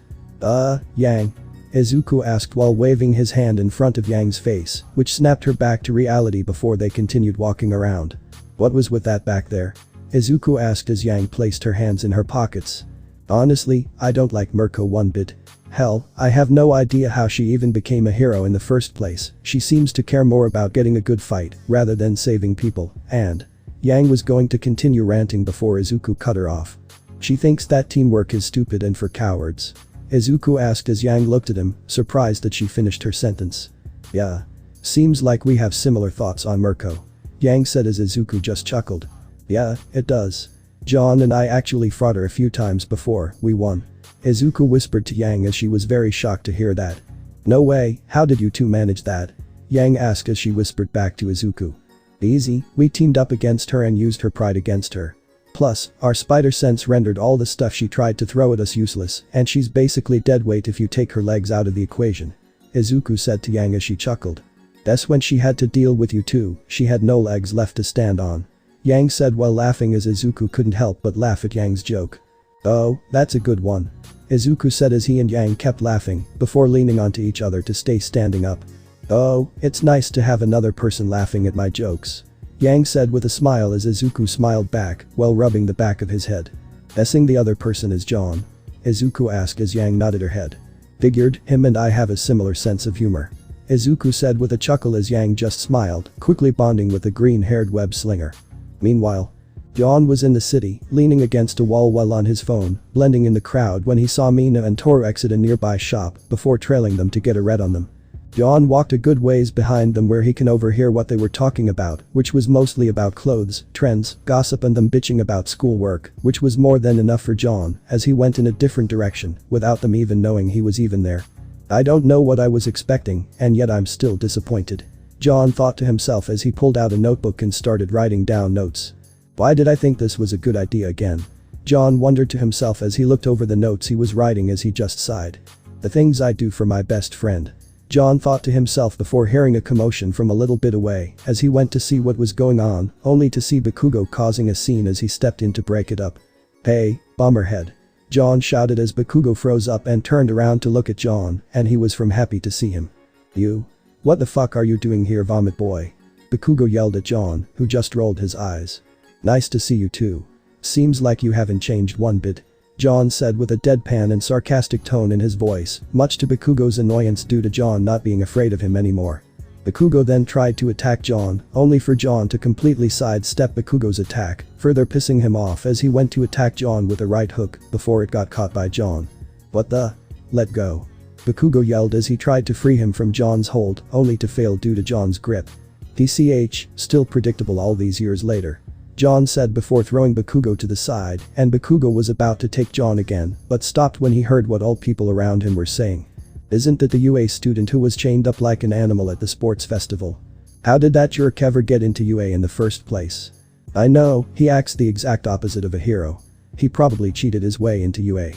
Yang? Izuku asked while waving his hand in front of Yang's face, which snapped her back to reality before they continued walking around. What was with that back there? Izuku asked as Yang placed her hands in her pockets. Honestly, I don't like Mirko one bit. Hell, I have no idea how she even became a hero in the first place. She seems to care more about getting a good fight rather than saving people, and… Yang was going to continue ranting before Izuku cut her off. She thinks that teamwork is stupid and for cowards. Izuku asked as Yang looked at him, surprised that she finished her sentence. Yeah. Seems like we have similar thoughts on Mirko. Yang said as Izuku just chuckled. Yeah, it does. John and I actually fought her a few times before we won. Izuku whispered to Yang as she was very shocked to hear that. No way, how did you two manage that? Yang asked as she whispered back to Izuku. Easy, we teamed up against her and used her pride against her. Plus, our spider sense rendered all the stuff she tried to throw at us useless, and she's basically dead weight if you take her legs out of the equation. Izuku said to Yang as she chuckled. That's when she had to deal with you too, she had no legs left to stand on. Yang said while laughing as Izuku couldn't help but laugh at Yang's joke. Oh, that's a good one. Izuku said as he and Yang kept laughing, before leaning onto each other to stay standing up. Oh, it's nice to have another person laughing at my jokes. Yang said with a smile as Izuku smiled back, while rubbing the back of his head. Guessing the other person is John? Izuku asked as Yang nodded her head. Figured, him and I have a similar sense of humor. Izuku said with a chuckle as Yang just smiled, quickly bonding with the green-haired web slinger. Meanwhile, John was in the city, leaning against a wall while on his phone, blending in the crowd when he saw Mina and Toru exit a nearby shop, before trailing them to get a red on them. John walked a good ways behind them where he can overhear what they were talking about, which was mostly about clothes, trends, gossip and them bitching about schoolwork, which was more than enough for John, as he went in a different direction, without them even knowing he was even there. I don't know what I was expecting, and yet I'm still disappointed. John thought to himself as he pulled out a notebook and started writing down notes. Why did I think this was a good idea again? John wondered to himself as he looked over the notes he was writing as he just sighed. The things I do for my best friend. John thought to himself before hearing a commotion from a little bit away as he went to see what was going on, only to see Bakugo causing a scene as he stepped in to break it up. Hey, Bomberhead. John shouted as Bakugo froze up and turned around to look at John, and he was from happy to see him. You? What the fuck are you doing here, Vomit Boy? Bakugo yelled at John, who just rolled his eyes. Nice to see you too. Seems like you haven't changed one bit. John said with a deadpan and sarcastic tone in his voice, much to Bakugo's annoyance due to John not being afraid of him anymore. Bakugo then tried to attack John, only for John to completely sidestep Bakugo's attack, further pissing him off as he went to attack John with a right hook before it got caught by John. What the? Let go. Bakugo yelled as he tried to free him from John's hold, only to fail due to John's grip. TCH, still predictable all these years later. John said before throwing Bakugo to the side, and Bakugo was about to take John again, but stopped when he heard what all people around him were saying. Isn't that the UA student who was chained up like an animal at the sports festival? How did that jerk ever get into UA in the first place? I know, he acts the exact opposite of a hero. He probably cheated his way into UA.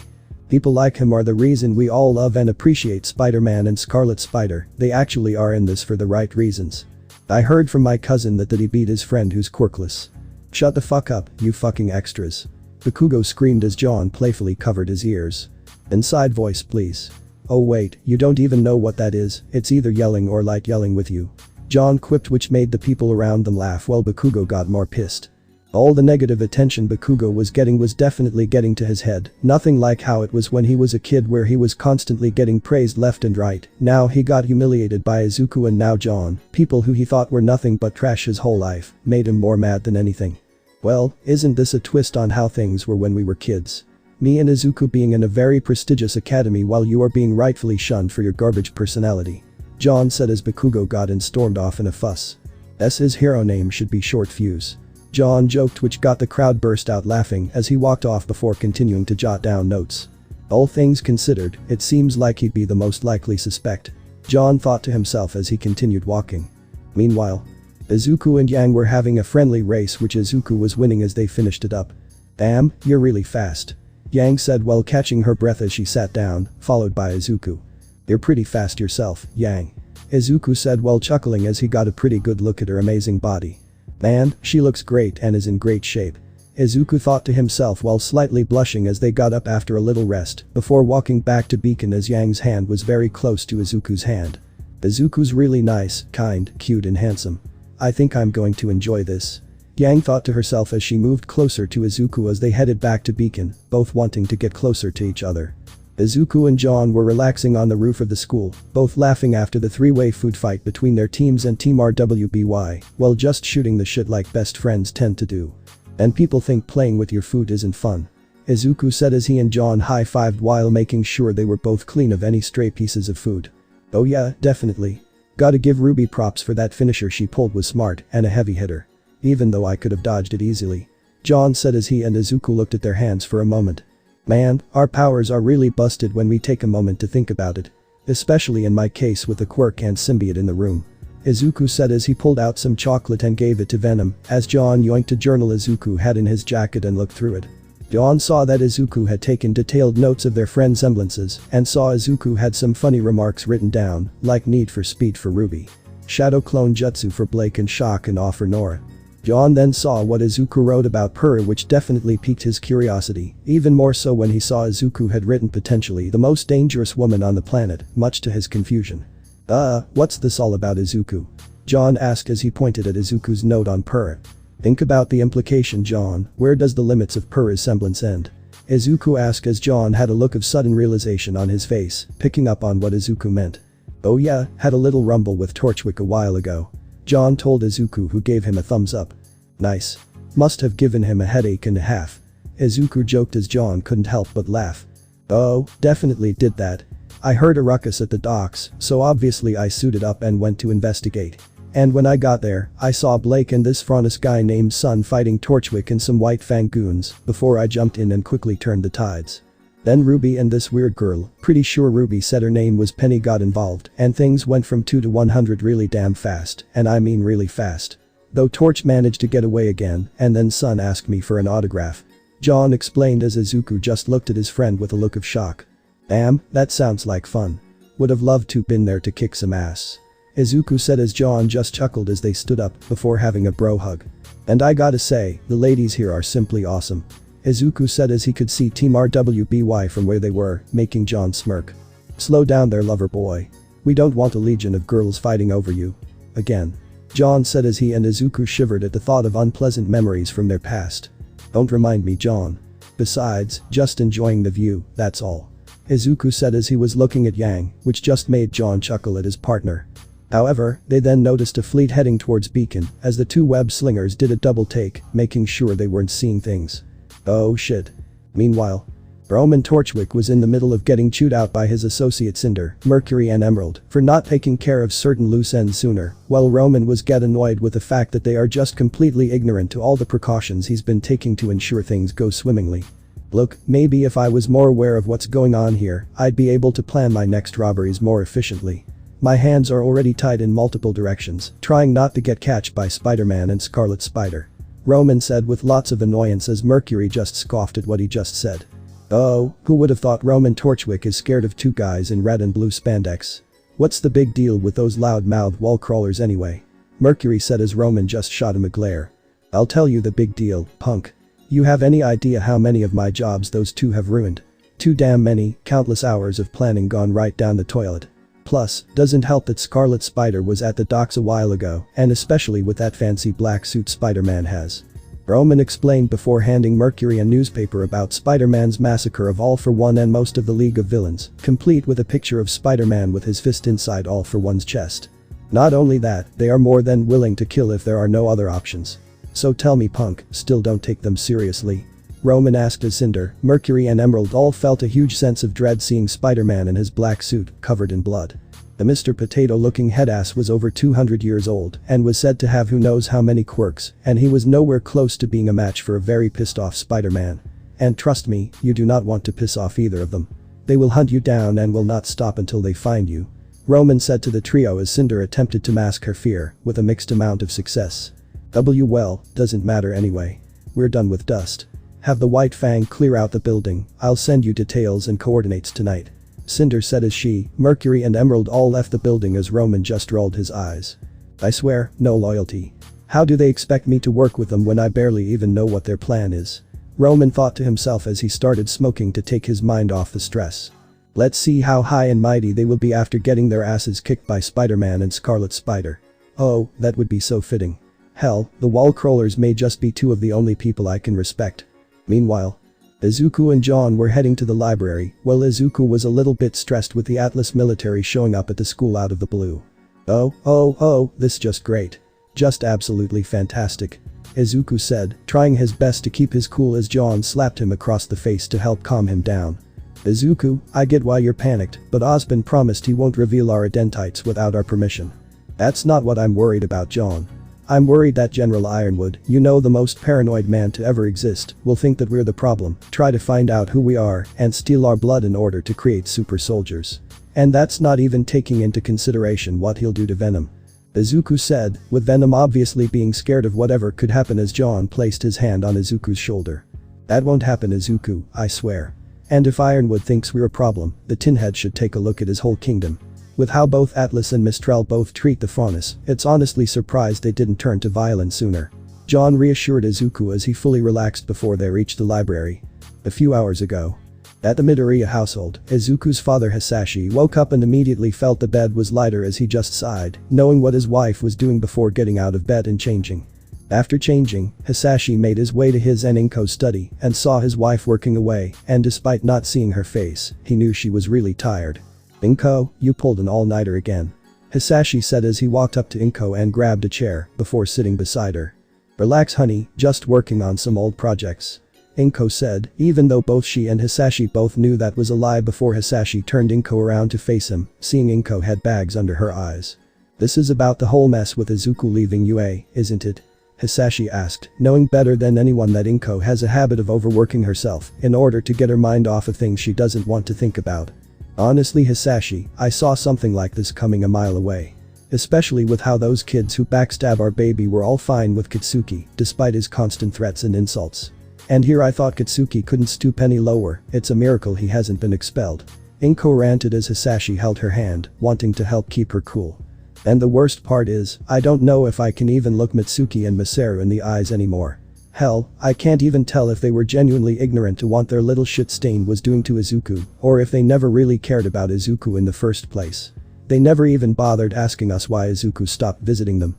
People like him are the reason we all love and appreciate Spider-Man and Scarlet Spider, they actually are in this for the right reasons. I heard from my cousin that he beat his friend who's quirkless. Shut the fuck up, you fucking extras. Bakugo screamed as John playfully covered his ears. Inside voice please. Oh wait, you don't even know what that is, it's either yelling or light yelling with you. John quipped, which made the people around them laugh while Bakugo got more pissed. All the negative attention Bakugo was getting was definitely getting to his head, nothing like how it was when he was a kid where he was constantly getting praised left and right. Now he got humiliated by Izuku and now John, people who he thought were nothing but trash his whole life, made him more mad than anything. Well, isn't this a twist on how things were when we were kids? Me and Izuku being in a very prestigious academy while you are being rightfully shunned for your garbage personality. John said as Bakugo got and stormed off in a fuss. His hero name should be Short Fuse. John joked, which got the crowd burst out laughing as he walked off before continuing to jot down notes. All things considered, it seems like he'd be the most likely suspect. John thought to himself as he continued walking. Meanwhile, Izuku and Yang were having a friendly race which Izuku was winning as they finished it up. Damn, you're really fast. Yang said while catching her breath as she sat down, followed by Izuku. You're pretty fast yourself, Yang. Izuku said while chuckling as he got a pretty good look at her amazing body. Man, she looks great and is in great shape. Izuku thought to himself while slightly blushing as they got up after a little rest, before walking back to Beacon as Yang's hand was very close to Izuku's hand. Izuku's really nice, kind, cute and handsome. I think I'm going to enjoy this. Yang thought to herself as she moved closer to Izuku as they headed back to Beacon, both wanting to get closer to each other. Izuku and John were relaxing on the roof of the school, both laughing after the three-way food fight between their teams and Team RWBY, while just shooting the shit like best friends tend to do. And people think playing with your food isn't fun. Izuku said as he and John high-fived while making sure they were both clean of any stray pieces of food. Oh yeah, definitely. Gotta give Ruby props for that finisher she pulled, was smart and a heavy hitter. Even though I could have dodged it easily. John said as he and Izuku looked at their hands for a moment. Man, our powers are really busted when we take a moment to think about it. Especially in my case with the quirk and symbiote in the room. Izuku said as he pulled out some chocolate and gave it to Venom, as John yoinked a journal Izuku had in his jacket and looked through it. John saw that Izuku had taken detailed notes of their friend semblances and saw Izuku had some funny remarks written down, like need for speed for Ruby. Shadow clone jutsu for Blake and shock and awe for Nora. John then saw what Izuku wrote about Purr, which definitely piqued his curiosity, even more so when he saw Izuku had written potentially the most dangerous woman on the planet, much to his confusion. What's this all about, Izuku? John asked as he pointed at Izuku's note on Purr. Think about the implication, John. Where does the limits of Purr's semblance end? Izuku asked as John had a look of sudden realization on his face, picking up on what Izuku meant. Oh yeah, had a little rumble with Torchwick a while ago. John told Izuku, who gave him a thumbs up. Nice. Must have given him a headache and a half. Izuku joked as John couldn't help but laugh. Oh, definitely did that. I heard a ruckus at the docks, so obviously I suited up and went to investigate. And when I got there, I saw Blake and this Franus guy named Sun fighting Torchwick and some White Fang goons before I jumped in and quickly turned the tides. Then Ruby and this weird girl, pretty sure Ruby said her name was Penny, got involved and things went from 2 to 100 really damn fast, and I mean really fast. Though Torch managed to get away again and then Sun asked me for an autograph. John explained as Izuku just looked at his friend with a look of shock. Damn, that sounds like fun. Would have loved to been there to kick some ass. Izuku said as John just chuckled as they stood up before having a bro hug. And I gotta say, the ladies here are simply awesome. Izuku said as he could see Team RWBY from where they were, making John smirk. Slow down there, lover boy. We don't want a legion of girls fighting over you. Again. John said as he and Izuku shivered at the thought of unpleasant memories from their past. Don't remind me, John. Besides, just enjoying the view, that's all. Izuku said as he was looking at Yang, which just made John chuckle at his partner. However, they then noticed a fleet heading towards Beacon as the two web slingers did a double take, making sure they weren't seeing things. Oh shit. Meanwhile, Roman Torchwick was in the middle of getting chewed out by his associate Cinder, Mercury and Emerald for not taking care of certain loose ends sooner, while Roman was get annoyed with the fact that they are just completely ignorant to all the precautions he's been taking to ensure things go swimmingly. Look, maybe if I was more aware of what's going on here, I'd be able to plan my next robberies more efficiently. My hands are already tied in multiple directions, trying not to get catched by Spider-Man and Scarlet Spider. Roman said with lots of annoyance as Mercury just scoffed at what he just said. Oh, who would have thought Roman Torchwick is scared of two guys in red and blue spandex? What's the big deal with those loud-mouthed wall crawlers anyway? Mercury said as Roman just shot him a glare. I'll tell you the big deal, punk. You have any idea how many of my jobs those two have ruined? Too damn many, countless hours of planning gone right down the toilet. Plus, doesn't help that Scarlet Spider was at the docks a while ago, and especially with that fancy black suit Spider-Man has. Roman explained before handing Mercury a newspaper about Spider-Man's massacre of All for One and most of the League of Villains, complete with a picture of Spider-Man with his fist inside All for One's chest. Not only that, they are more than willing to kill if there are no other options. So tell me, punk, still don't take them seriously? Roman asked as Cinder, Mercury and Emerald all felt a huge sense of dread seeing Spider-Man in his black suit, covered in blood. The Mr. Potato-looking headass was over 200 years old and was said to have who knows how many quirks, and he was nowhere close to being a match for a very pissed-off Spider-Man. And trust me, you do not want to piss off either of them. They will hunt you down and will not stop until they find you. Roman said to the trio as Cinder attempted to mask her fear, with a mixed amount of success. Well, doesn't matter anyway. We're done with Dust. Have the White Fang clear out the building, I'll send you details and coordinates tonight. Cinder said as she, Mercury and Emerald all left the building as Roman just rolled his eyes. I swear, no loyalty. How do they expect me to work with them when I barely even know what their plan is? Roman thought to himself as he started smoking to take his mind off the stress. Let's see how high and mighty they will be after getting their asses kicked by Spider-Man and Scarlet Spider. Oh, that would be so fitting. Hell, the wall crawlers may just be two of the only people I can respect. Meanwhile, Izuku and John were heading to the library, while Izuku was a little bit stressed with the Atlas military showing up at the school out of the blue. Oh, this just great. Just absolutely fantastic. Izuku said, trying his best to keep his cool as John slapped him across the face to help calm him down. Izuku, I get why you're panicked, but Osborn promised he won't reveal our identities without our permission. That's not what I'm worried about, John. I'm worried that General Ironwood, you know, the most paranoid man to ever exist, will think that we're the problem, try to find out who we are, and steal our blood in order to create super soldiers. And that's not even taking into consideration what he'll do to Venom." Izuku said, with Venom obviously being scared of whatever could happen as John placed his hand on Izuku's shoulder. "That won't happen, Izuku, I swear. And if Ironwood thinks we're a problem, the Tinhead should take a look at his whole kingdom. With how both Atlas and Mistral both treat the Faunus, it's honestly surprised they didn't turn to violence sooner." John reassured Izuku as he fully relaxed before they reached the library. A few hours ago. At the Midoriya household, Izuku's father Hisashi woke up and immediately felt the bed was lighter as he just sighed, knowing what his wife was doing before getting out of bed and changing. After changing, Hisashi made his way to his and Inko's study and saw his wife working away, and despite not seeing her face, he knew she was really tired. "Inko, you pulled an all-nighter again," Hisashi said as he walked up to Inko and grabbed a chair before sitting beside her. "Relax, honey, just working on some old projects," Inko said, even though both she and Hisashi both knew that was a lie before Hisashi turned Inko around to face him, seeing Inko had bags under her eyes. "This is about the whole mess with Izuku leaving UA, isn't it?" Hisashi asked, knowing better than anyone that Inko has a habit of overworking herself in order to get her mind off of things she doesn't want to think about. "Honestly, Hisashi, I saw something like this coming a mile away. Especially with how those kids who backstab our baby were all fine with Kitsuki, despite his constant threats and insults. And here I thought Kitsuki couldn't stoop any lower, it's a miracle he hasn't been expelled." Inko ranted as Hisashi held her hand, wanting to help keep her cool. "And the worst part is, I don't know if I can even look Mitsuki and Masaru in the eyes anymore. Hell, I can't even tell if they were genuinely ignorant to what their little shit stain was doing to Izuku, or if they never really cared about Izuku in the first place. They never even bothered asking us why Izuku stopped visiting them,"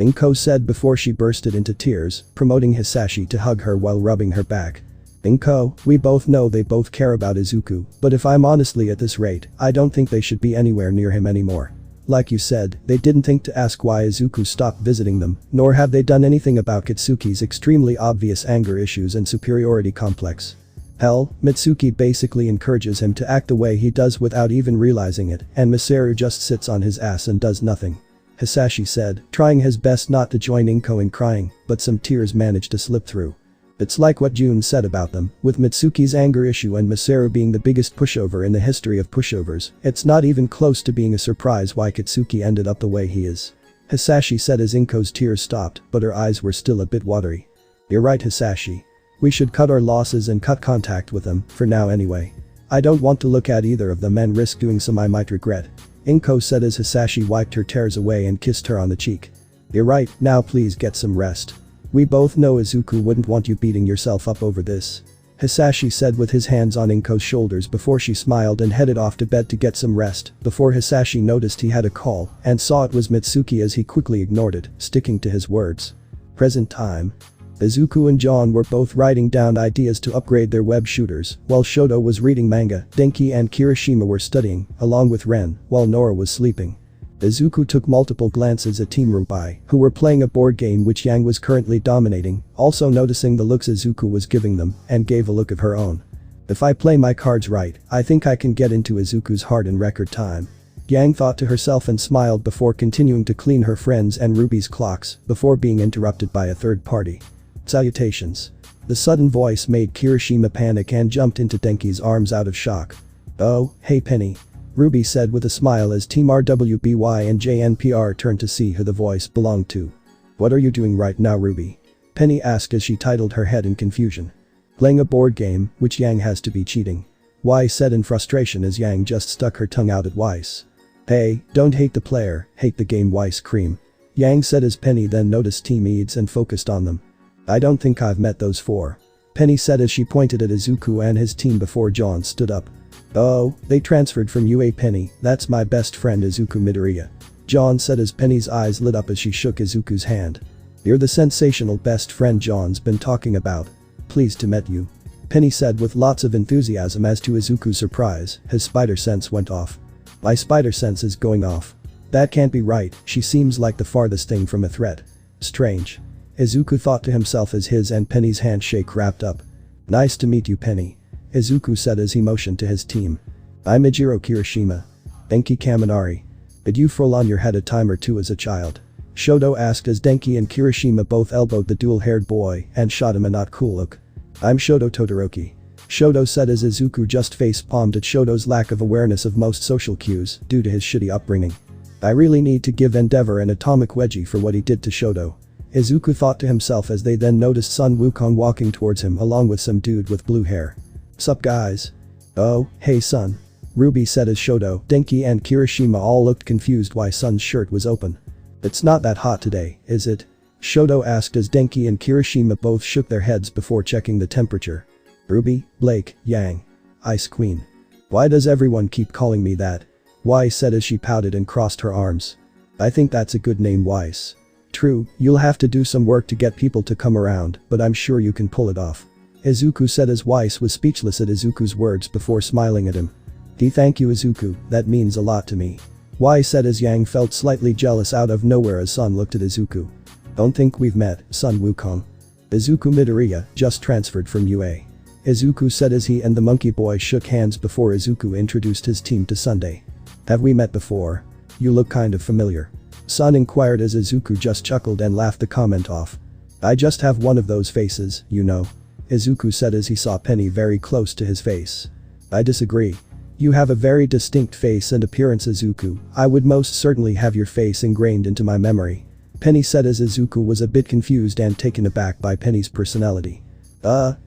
Inko said before she bursted into tears, promoting Hisashi to hug her while rubbing her back. "Inko, we both know they both care about Izuku, but if I'm honestly at this rate, I don't think they should be anywhere near him anymore. Like you said, they didn't think to ask why Izuku stopped visiting them, nor have they done anything about Kitsuki's extremely obvious anger issues and superiority complex. Hell, Mitsuki basically encourages him to act the way he does without even realizing it, and Masaru just sits on his ass and does nothing," Hisashi said, trying his best not to join Inko in crying, but some tears managed to slip through. "It's like what June said about them, with Mitsuki's anger issue and Masaru being the biggest pushover in the history of pushovers, it's not even close to being a surprise why Kitsuki ended up the way he is," Hisashi said as Inko's tears stopped, but her eyes were still a bit watery. "You're right, Hisashi. We should cut our losses and cut contact with them, for now anyway. I don't want to look at either of them and risk doing some I might regret," Inko said as Hisashi wiped her tears away and kissed her on the cheek. "You're right, now please get some rest. We both know Izuku wouldn't want you beating yourself up over this," Hisashi said with his hands on Inko's shoulders before she smiled and headed off to bed to get some rest, before Hisashi noticed he had a call and saw it was Mitsuki as he quickly ignored it, sticking to his words. Present time. Izuku and John were both writing down ideas to upgrade their web shooters, while Shoto was reading manga, Denki and Kirishima were studying, along with Ren, while Nora was sleeping. Izuku took multiple glances at Team Rubai, who were playing a board game which Yang was currently dominating, also noticing the looks Izuku was giving them, and gave a look of her own. "If I play my cards right, I think I can get into Izuku's heart in record time," Yang thought to herself and smiled before continuing to clean her friends and Ruby's clocks, before being interrupted by a third party. "Salutations." The sudden voice made Kirishima panic and jumped into Denki's arms out of shock. "Oh, hey Penny," Ruby said with a smile as Team RWBY and JNPR turned to see who the voice belonged to. "What are you doing right now, Ruby?" Penny asked as she titled her head in confusion. "Playing a board game, which Yang has to be cheating," Weiss said in frustration as Yang just stuck her tongue out at Weiss. "Hey, don't hate the player, hate the game, Weiss cream," Yang said as Penny then noticed Team Eads and focused on them. "I don't think I've met those four," Penny said as she pointed at Izuku and his team before John stood up. "Oh, they transferred from UA Penny, that's my best friend Izuku Midoriya," John said as Penny's eyes lit up as she shook Izuku's hand. "You're the sensational best friend John's been talking about. Pleased to meet you," Penny said with lots of enthusiasm as to Izuku's surprise, his spider sense went off. "My spider sense is going off. That can't be right, she seems like the farthest thing from a threat. Strange," Izuku thought to himself as his and Penny's handshake wrapped up. "Nice to meet you, Penny," Izuku said as he motioned to his team. "I'm Ijiro Kirishima. Denki Kaminari. Did you fall on your head a time or two as a child?" Shoto asked as Denki and Kirishima both elbowed the dual-haired boy and shot him a not cool look. I'm Shoto Todoroki. Shoto said as Izuku just face-palmed at Shoto's lack of awareness of most social cues due to his shitty upbringing. I really need to give Endeavor an atomic wedgie for what he did to Shoto. Izuku thought to himself as they then noticed Sun Wukong walking towards him along with some dude with blue hair. Sup guys? Oh, hey Sun. Ruby said as Shoto, Denki and Kirishima all looked confused why Sun's shirt was open. It's not that hot today, is it? Shoto asked as Denki and Kirishima both shook their heads before checking the temperature. Ruby, Blake, Yang. Ice Queen. Why does everyone keep calling me that? Weiss said as she pouted and crossed her arms. I think that's a good name, Weiss. True, you'll have to do some work to get people to come around, but I'm sure you can pull it off. Izuku said as Weiss was speechless at Izuku's words before smiling at him. Thank you Izuku, that means a lot to me. Weiss said as Yang felt slightly jealous out of nowhere as Sun looked at Izuku. Don't think we've met, Sun Wukong. Izuku Midoriya just transferred from UA. Izuku said as he and the monkey boy shook hands before Izuku introduced his team to Sunday. Have we met before? You look kind of familiar. Sun inquired as Izuku just chuckled and laughed the comment off. I just have one of those faces, you know. Izuku said as he saw Penny very close to his face. I disagree. You have a very distinct face and appearance Izuku, I would most certainly have your face ingrained into my memory. Penny said as Izuku was a bit confused and taken aback by Penny's personality.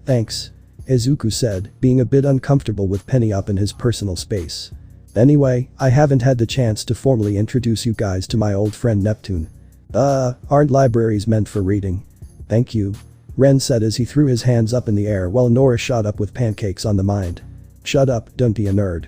Thanks. Izuku said, being a bit uncomfortable with Penny up in his personal space. Anyway, I haven't had the chance to formally introduce you guys to my old friend Neptune. Aren't libraries meant for reading? Thank you. Ren said as he threw his hands up in the air while Nora shot up with pancakes on the mind. Shut up, don't be a nerd.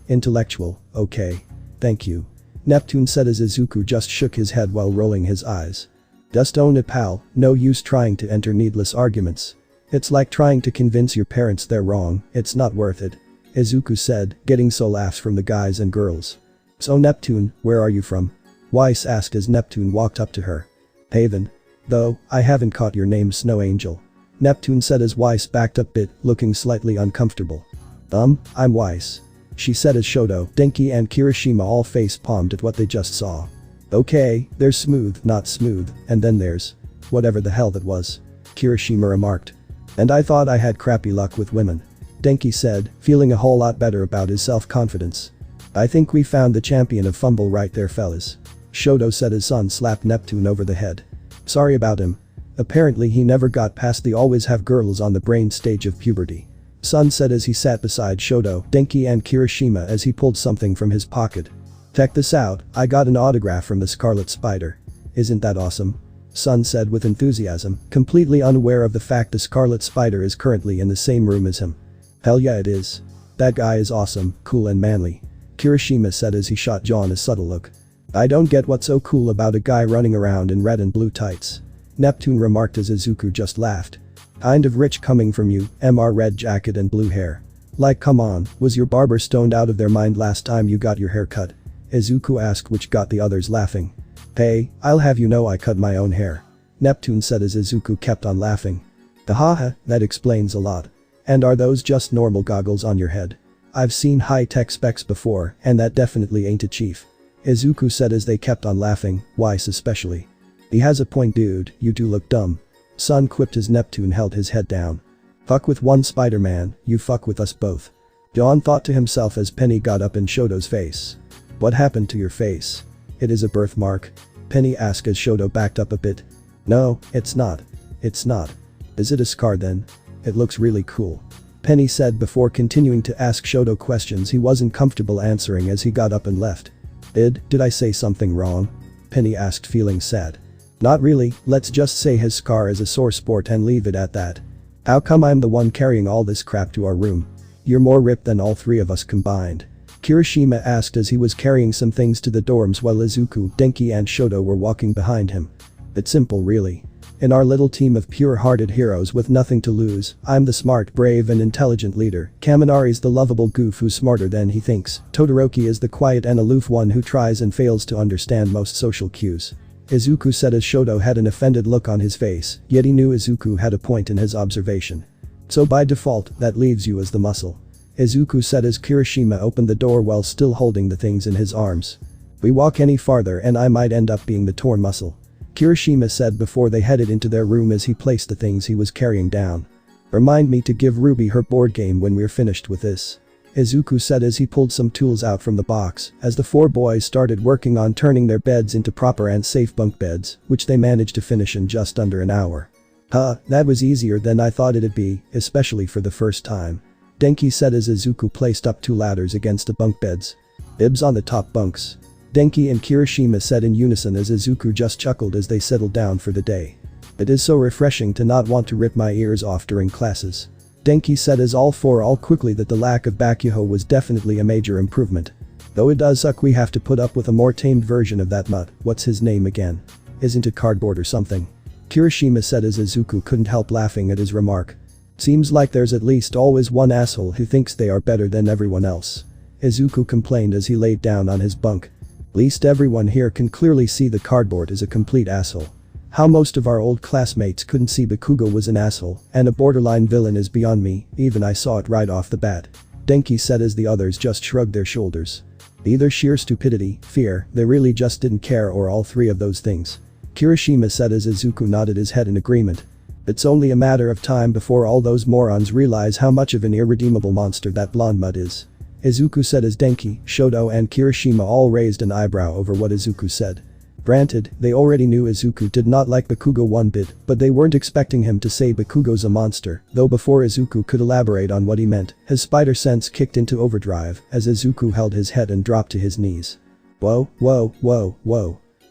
Intellectual, okay. Thank you. Neptune said as Izuku just shook his head while rolling his eyes. Just own it pal, no use trying to enter needless arguments. It's like trying to convince your parents they're wrong, it's not worth it. Izuku said, getting so laughs from the guys and girls. So Neptune, where are you from? Weiss asked as Neptune walked up to her. Haven. Though, I haven't caught your name Snow Angel. Neptune said as Weiss backed up bit, looking slightly uncomfortable. I'm Weiss. She said as Shoto, Denki and Kirishima all face-palmed at what they just saw. Okay, there's smooth, not smooth, and then there's whatever the hell that was. Kirishima remarked. And I thought I had crappy luck with women. Denki said, feeling a whole lot better about his self-confidence. I think we found the champion of fumble right there fellas. Shoto said as Sun slapped Neptune over the head. Sorry about him. Apparently he never got past the always have girls on the brain stage of puberty. Sun said as he sat beside Shoto, Denki and Kirishima as he pulled something from his pocket. Check this out, I got an autograph from the Scarlet Spider. Isn't that awesome? Sun said with enthusiasm, completely unaware of the fact the Scarlet Spider is currently in the same room as him. Hell yeah it is. That guy is awesome, cool and manly. Kirishima said as he shot John a subtle look. I don't get what's so cool about a guy running around in red and blue tights. Neptune remarked as Izuku just laughed. Kind of rich coming from you, MR red jacket and blue hair. Like come on, was your barber stoned out of their mind last time you got your hair cut? Izuku asked which got the others laughing. Hey, I'll have you know I cut my own hair. Neptune said as Izuku kept on laughing. Haha, that explains a lot. And are those just normal goggles on your head? I've seen high-tech specs before and that definitely ain't a chief. Izuku said as they kept on laughing, Weiss especially. He has a point dude, you do look dumb. Sun quipped as Neptune held his head down. Fuck with one Spider-Man, you fuck with us both. John thought to himself as Penny got up in Shoto's face. What happened to your face? It is a birthmark. Penny asked as Shoto backed up a bit. No, it's not. It's not. Is it a scar then? It looks really cool. Penny said before continuing to ask Shoto questions he wasn't comfortable answering as he got up and left. Did I say something wrong? Penny asked feeling sad. Not really, let's just say his scar is a sore sport and leave it at that. How come I'm the one carrying all this crap to our room? You're more ripped than all three of us combined. Kirishima asked as he was carrying some things to the dorms while Izuku, Denki and Shoto were walking behind him. It's simple really. In our little team of pure-hearted heroes with nothing to lose, I'm the smart, brave and intelligent leader, Kaminari's the lovable goof who's smarter than he thinks, Todoroki is the quiet and aloof one who tries and fails to understand most social cues. Izuku said as Shoto had an offended look on his face, yet he knew Izuku had a point in his observation. So by default, that leaves you as the muscle. Izuku said as Kirishima opened the door while still holding the things in his arms. We walk any farther and I might end up being the torn muscle. Kirishima said before they headed into their room as he placed the things he was carrying down. Remind me to give Ruby her board game when we're finished with this. Izuku said as he pulled some tools out from the box, as the four boys started working on turning their beds into proper and safe bunk beds, which they managed to finish in just under an hour. That was easier than I thought it'd be, especially for the first time. Denki said as Izuku placed up 2 ladders against the bunk beds. Bibs on the top bunks. Denki and Kirishima said in unison as Izuku just chuckled as they settled down for the day. It is so refreshing to not want to rip my ears off during classes. Denki said as all quickly that the lack of Bakuho was definitely a major improvement. Though it does suck we have to put up with a more tamed version of that mutt, what's his name again? Isn't it cardboard or something? Kirishima said as Izuku couldn't help laughing at his remark. Seems like there's at least always one asshole who thinks they are better than everyone else. Izuku complained as he laid down on his bunk. Least everyone here can clearly see the cardboard is a complete asshole. How most of our old classmates couldn't see Bakugo was an asshole and a borderline villain is beyond me, even I saw it right off the bat. Denki said as the others just shrugged their shoulders. Either sheer stupidity, fear, they really just didn't care or all 3 of those things. Kirishima said as Izuku nodded his head in agreement. It's only a matter of time before all those morons realize how much of an irredeemable monster that blonde mutt is. Izuku said as Denki, Shoto and Kirishima all raised an eyebrow over what Izuku said. Granted, they already knew Izuku did not like Bakugo one bit, but they weren't expecting him to say Bakugo's a monster, though before Izuku could elaborate on what he meant, his spider sense kicked into overdrive as Izuku held his head and dropped to his knees. Whoa.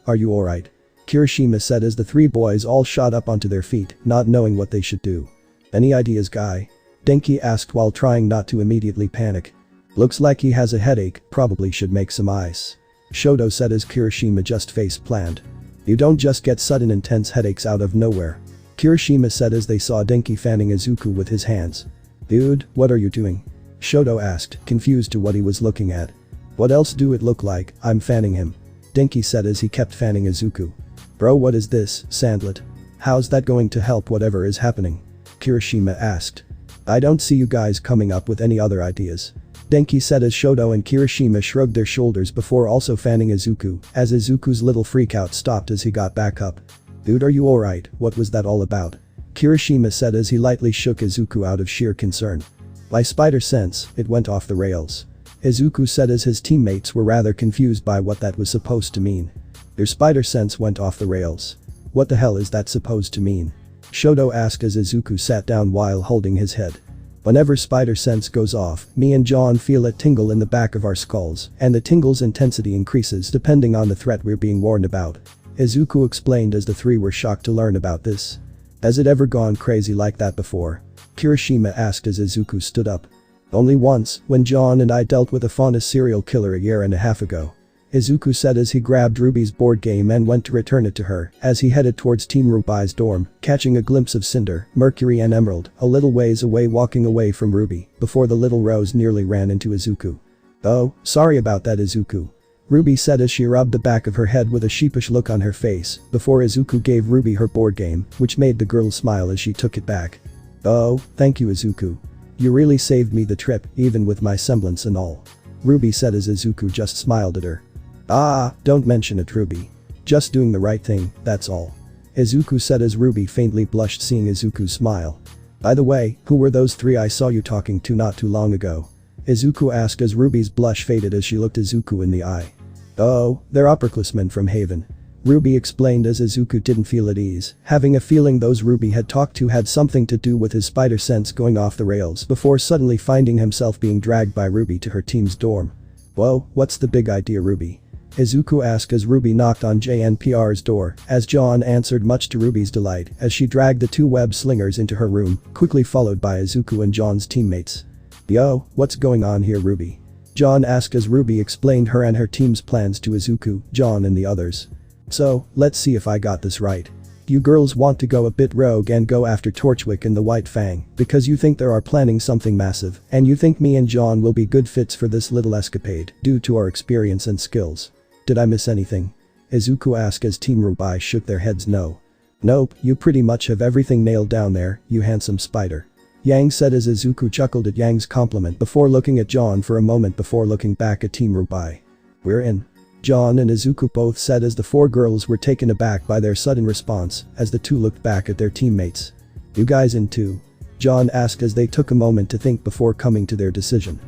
Are you alright? Kirishima said as the 3 boys all shot up onto their feet, not knowing what they should do. Any ideas, guy? Denki asked while trying not to immediately panic. Looks like he has a headache, probably should make some ice. Shoto said as Kirishima just face planted. You don't just get sudden intense headaches out of nowhere. Kirishima said as they saw Denki fanning Izuku with his hands. Dude, what are you doing? Shoto asked, confused to what he was looking at. What else do it look like? I'm fanning him. Denki said as he kept fanning Izuku. Bro, what is this, Sandlet? How's that going to help whatever is happening? Kirishima asked. I don't see you guys coming up with any other ideas. Denki said as Shoto and Kirishima shrugged their shoulders before also fanning Izuku, as Izuku's little freakout stopped as he got back up. Dude, are you alright? What was that all about? Kirishima said as he lightly shook Izuku out of sheer concern. By spider sense, it went off the rails. Izuku said as his teammates were rather confused by what that was supposed to mean. Their spider sense went off the rails. What the hell is that supposed to mean? Shoto asked as Izuku sat down while holding his head. Whenever spider sense goes off, me and John feel a tingle in the back of our skulls, and the tingle's intensity increases depending on the threat we're being warned about. Izuku explained as the 3 were shocked to learn about this. Has it ever gone crazy like that before? Kirishima asked as Izuku stood up. Only once, when John and I dealt with a fauna serial killer a year and a half ago. Izuku said as he grabbed Ruby's board game and went to return it to her as he headed towards Team Ruby's dorm, catching a glimpse of Cinder, Mercury and Emerald a little ways away walking away from Ruby before the little Rose nearly ran into Izuku. Oh, sorry about that, Izuku. Ruby said as she rubbed the back of her head with a sheepish look on her face before Izuku gave Ruby her board game, which made the girl smile as she took it back. Oh, thank you, Izuku. You really saved me the trip, even with my semblance and all. Ruby said as Izuku just smiled at her. Ah, don't mention it, Ruby. Just doing the right thing, that's all. Izuku said as Ruby faintly blushed seeing Izuku's smile. By the way, who were those 3 I saw you talking to not too long ago? Izuku asked as Ruby's blush faded as she looked Izuku in the eye. Oh, they're upperclassmen from Haven. Ruby explained as Izuku didn't feel at ease, having a feeling those Ruby had talked to had something to do with his spider sense going off the rails before suddenly finding himself being dragged by Ruby to her team's dorm. Whoa, what's the big idea, Ruby? Izuku asked as Ruby knocked on JNPR's door, as John answered much to Ruby's delight as she dragged the 2 web slingers into her room, quickly followed by Izuku and John's teammates. Yo, what's going on here, Ruby? John asked as Ruby explained her and her team's plans to Izuku, John and the others. So, let's see if I got this right. You girls want to go a bit rogue and go after Torchwick and the White Fang because you think they are planning something massive and you think me and John will be good fits for this little escapade due to our experience and skills. Did I miss anything? Izuku asked as Team Ruby shook their heads no. Nope, you pretty much have everything nailed down there, you handsome spider. Yang said as Izuku chuckled at Yang's compliment before looking at John for a moment before looking back at Team Ruby. We're in. John and Izuku both said as the four girls were taken aback by their sudden response as the two looked back at their teammates. You guys in too? John asked as they took a moment to think before coming to their decision.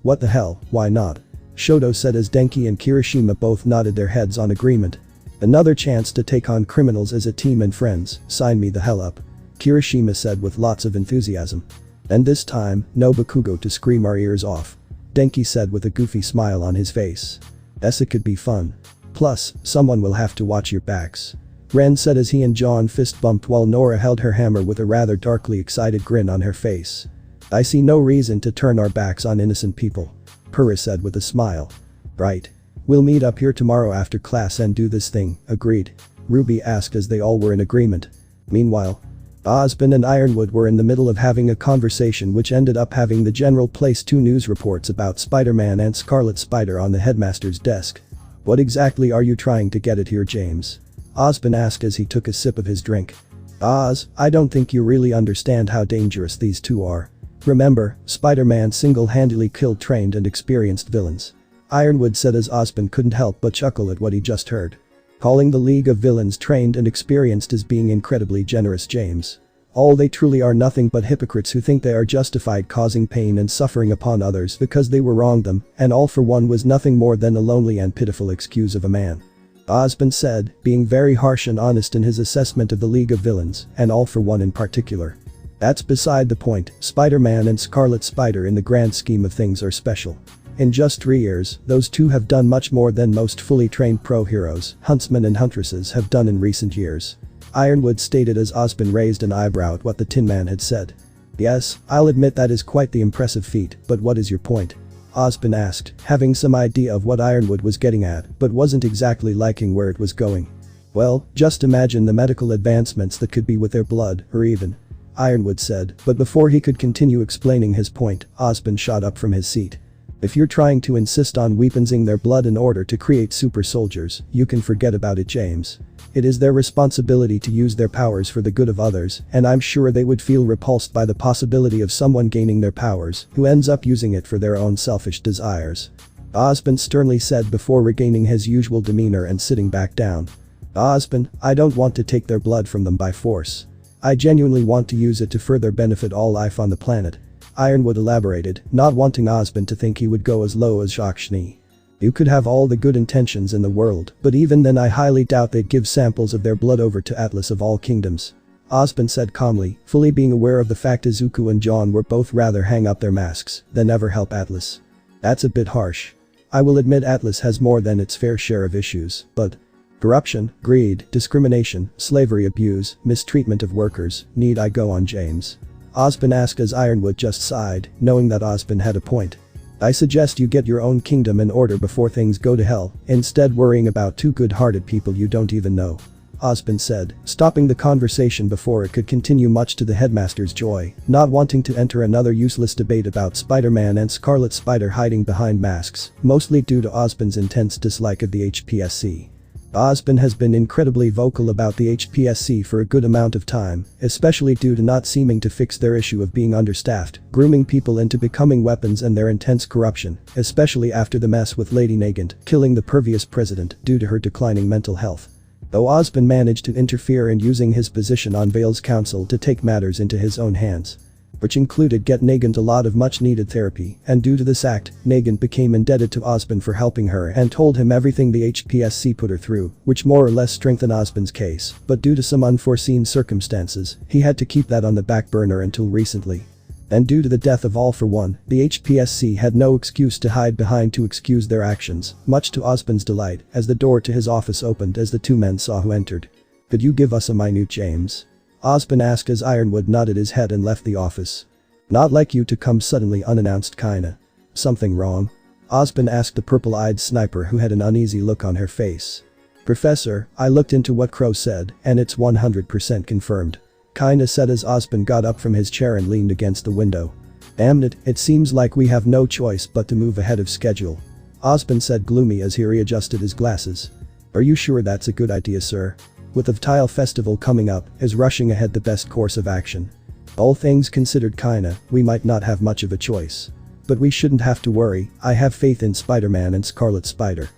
What the hell, why not? Shoto said as Denki and Kirishima both nodded their heads on agreement. Another chance to take on criminals as a team and friends, sign me the hell up. Kirishima said with lots of enthusiasm. And this time, no Bakugo to scream our ears off. Denki said with a goofy smile on his face. It could be fun. Plus, someone will have to watch your backs. Ren said as he and John fist bumped while Nora held her hammer with a rather darkly excited grin on her face. I see no reason to turn our backs on innocent people. Purah said with a smile. Right. We'll meet up here tomorrow after class and do this thing, agreed. Ruby asked as they all were in agreement. Meanwhile, Osborn and Ironwood were in the middle of having a conversation which ended up having the general place 2 news reports about Spider-Man and Scarlet Spider on the headmaster's desk. What exactly are you trying to get at here, James? Osborn asked as he took a sip of his drink. Oz, I don't think you really understand how dangerous these two are. Remember, Spider-Man single-handedly killed trained and experienced villains. Ironwood said as Osborn couldn't help but chuckle at what he just heard. Calling the League of Villains trained and experienced as being incredibly generous, James. All they truly are nothing but hypocrites who think they are justified causing pain and suffering upon others because they were wronged them, and All for One was nothing more than a lonely and pitiful excuse of a man. Osborn said, being very harsh and honest in his assessment of the League of Villains, and All for One in particular. That's beside the point, Spider-Man and Scarlet Spider in the grand scheme of things are special. In just 3 years, those two have done much more than most fully trained pro-heroes, huntsmen and huntresses have done in recent years. Ironwood stated as Osborn raised an eyebrow at what the Tin Man had said. Yes, I'll admit that is quite the impressive feat, but what is your point? Osborn asked, having some idea of what Ironwood was getting at, but wasn't exactly liking where it was going. Well, just imagine the medical advancements that could be with their blood, or even. Ironwood said, but before he could continue explaining his point, Osborn shot up from his seat. If you're trying to insist on weaponsing their blood in order to create super soldiers, you can forget about it, James. It is their responsibility to use their powers for the good of others, and I'm sure they would feel repulsed by the possibility of someone gaining their powers who ends up using it for their own selfish desires. Osborn sternly said before regaining his usual demeanor and sitting back down. Osborn, I don't want to take their blood from them by force. I genuinely want to use it to further benefit all life on the planet. Ironwood elaborated, not wanting Osborn to think he would go as low as Jacques Schnee. You could have all the good intentions in the world, but even then I highly doubt they'd give samples of their blood over to Atlas of all kingdoms. Osborn said calmly, fully being aware of the fact Izuku and John were both rather hang up their masks than ever help Atlas. That's a bit harsh. I will admit Atlas has more than its fair share of issues, but corruption, greed, discrimination, slavery abuse, mistreatment of workers, need I go on, James? Osborn asked as Ironwood just sighed, knowing that Osborn had a point. I suggest you get your own kingdom in order before things go to hell, instead worrying about 2 good-hearted people you don't even know. Osborn said, stopping the conversation before it could continue much to the headmaster's joy, not wanting to enter another useless debate about Spider-Man and Scarlet Spider hiding behind masks, mostly due to Osborn's intense dislike of the HPSC. Osborn has been incredibly vocal about the HPSC for a good amount of time, especially due to not seeming to fix their issue of being understaffed, grooming people into becoming weapons and their intense corruption, especially after the mess with Lady Nagant killing the previous president due to her declining mental health. Though Osborn managed to interfere in using his position on Vale's council to take matters into his own hands, which included get Nagant a lot of much-needed therapy, and due to this act, Nagant became indebted to Osborn for helping her and told him everything the HPSC put her through, which more or less strengthened Osborn's case, but due to some unforeseen circumstances, he had to keep that on the back burner until recently. And due to the death of All for One, the HPSC had no excuse to hide behind to excuse their actions, much to Osborn's delight, as the door to his office opened as the 2 men saw who entered. Could you give us a minute, James? Osborn asked as Ironwood nodded his head and left the office. Not like you to come suddenly unannounced, kinda. Something wrong? Osborn asked the purple-eyed sniper who had an uneasy look on her face. Professor, I looked into what Crow said, and it's 100% confirmed. Kinda said as Osborn got up from his chair and leaned against the window. Damn it, it seems like we have no choice but to move ahead of schedule. Osborn said gloomy as he readjusted his glasses. Are you sure that's a good idea, sir? With the Tile Festival coming up, is rushing ahead the best course of action? All things considered, kinda, we might not have much of a choice. But we shouldn't have to worry, I have faith in Spider-Man and Scarlet Spider.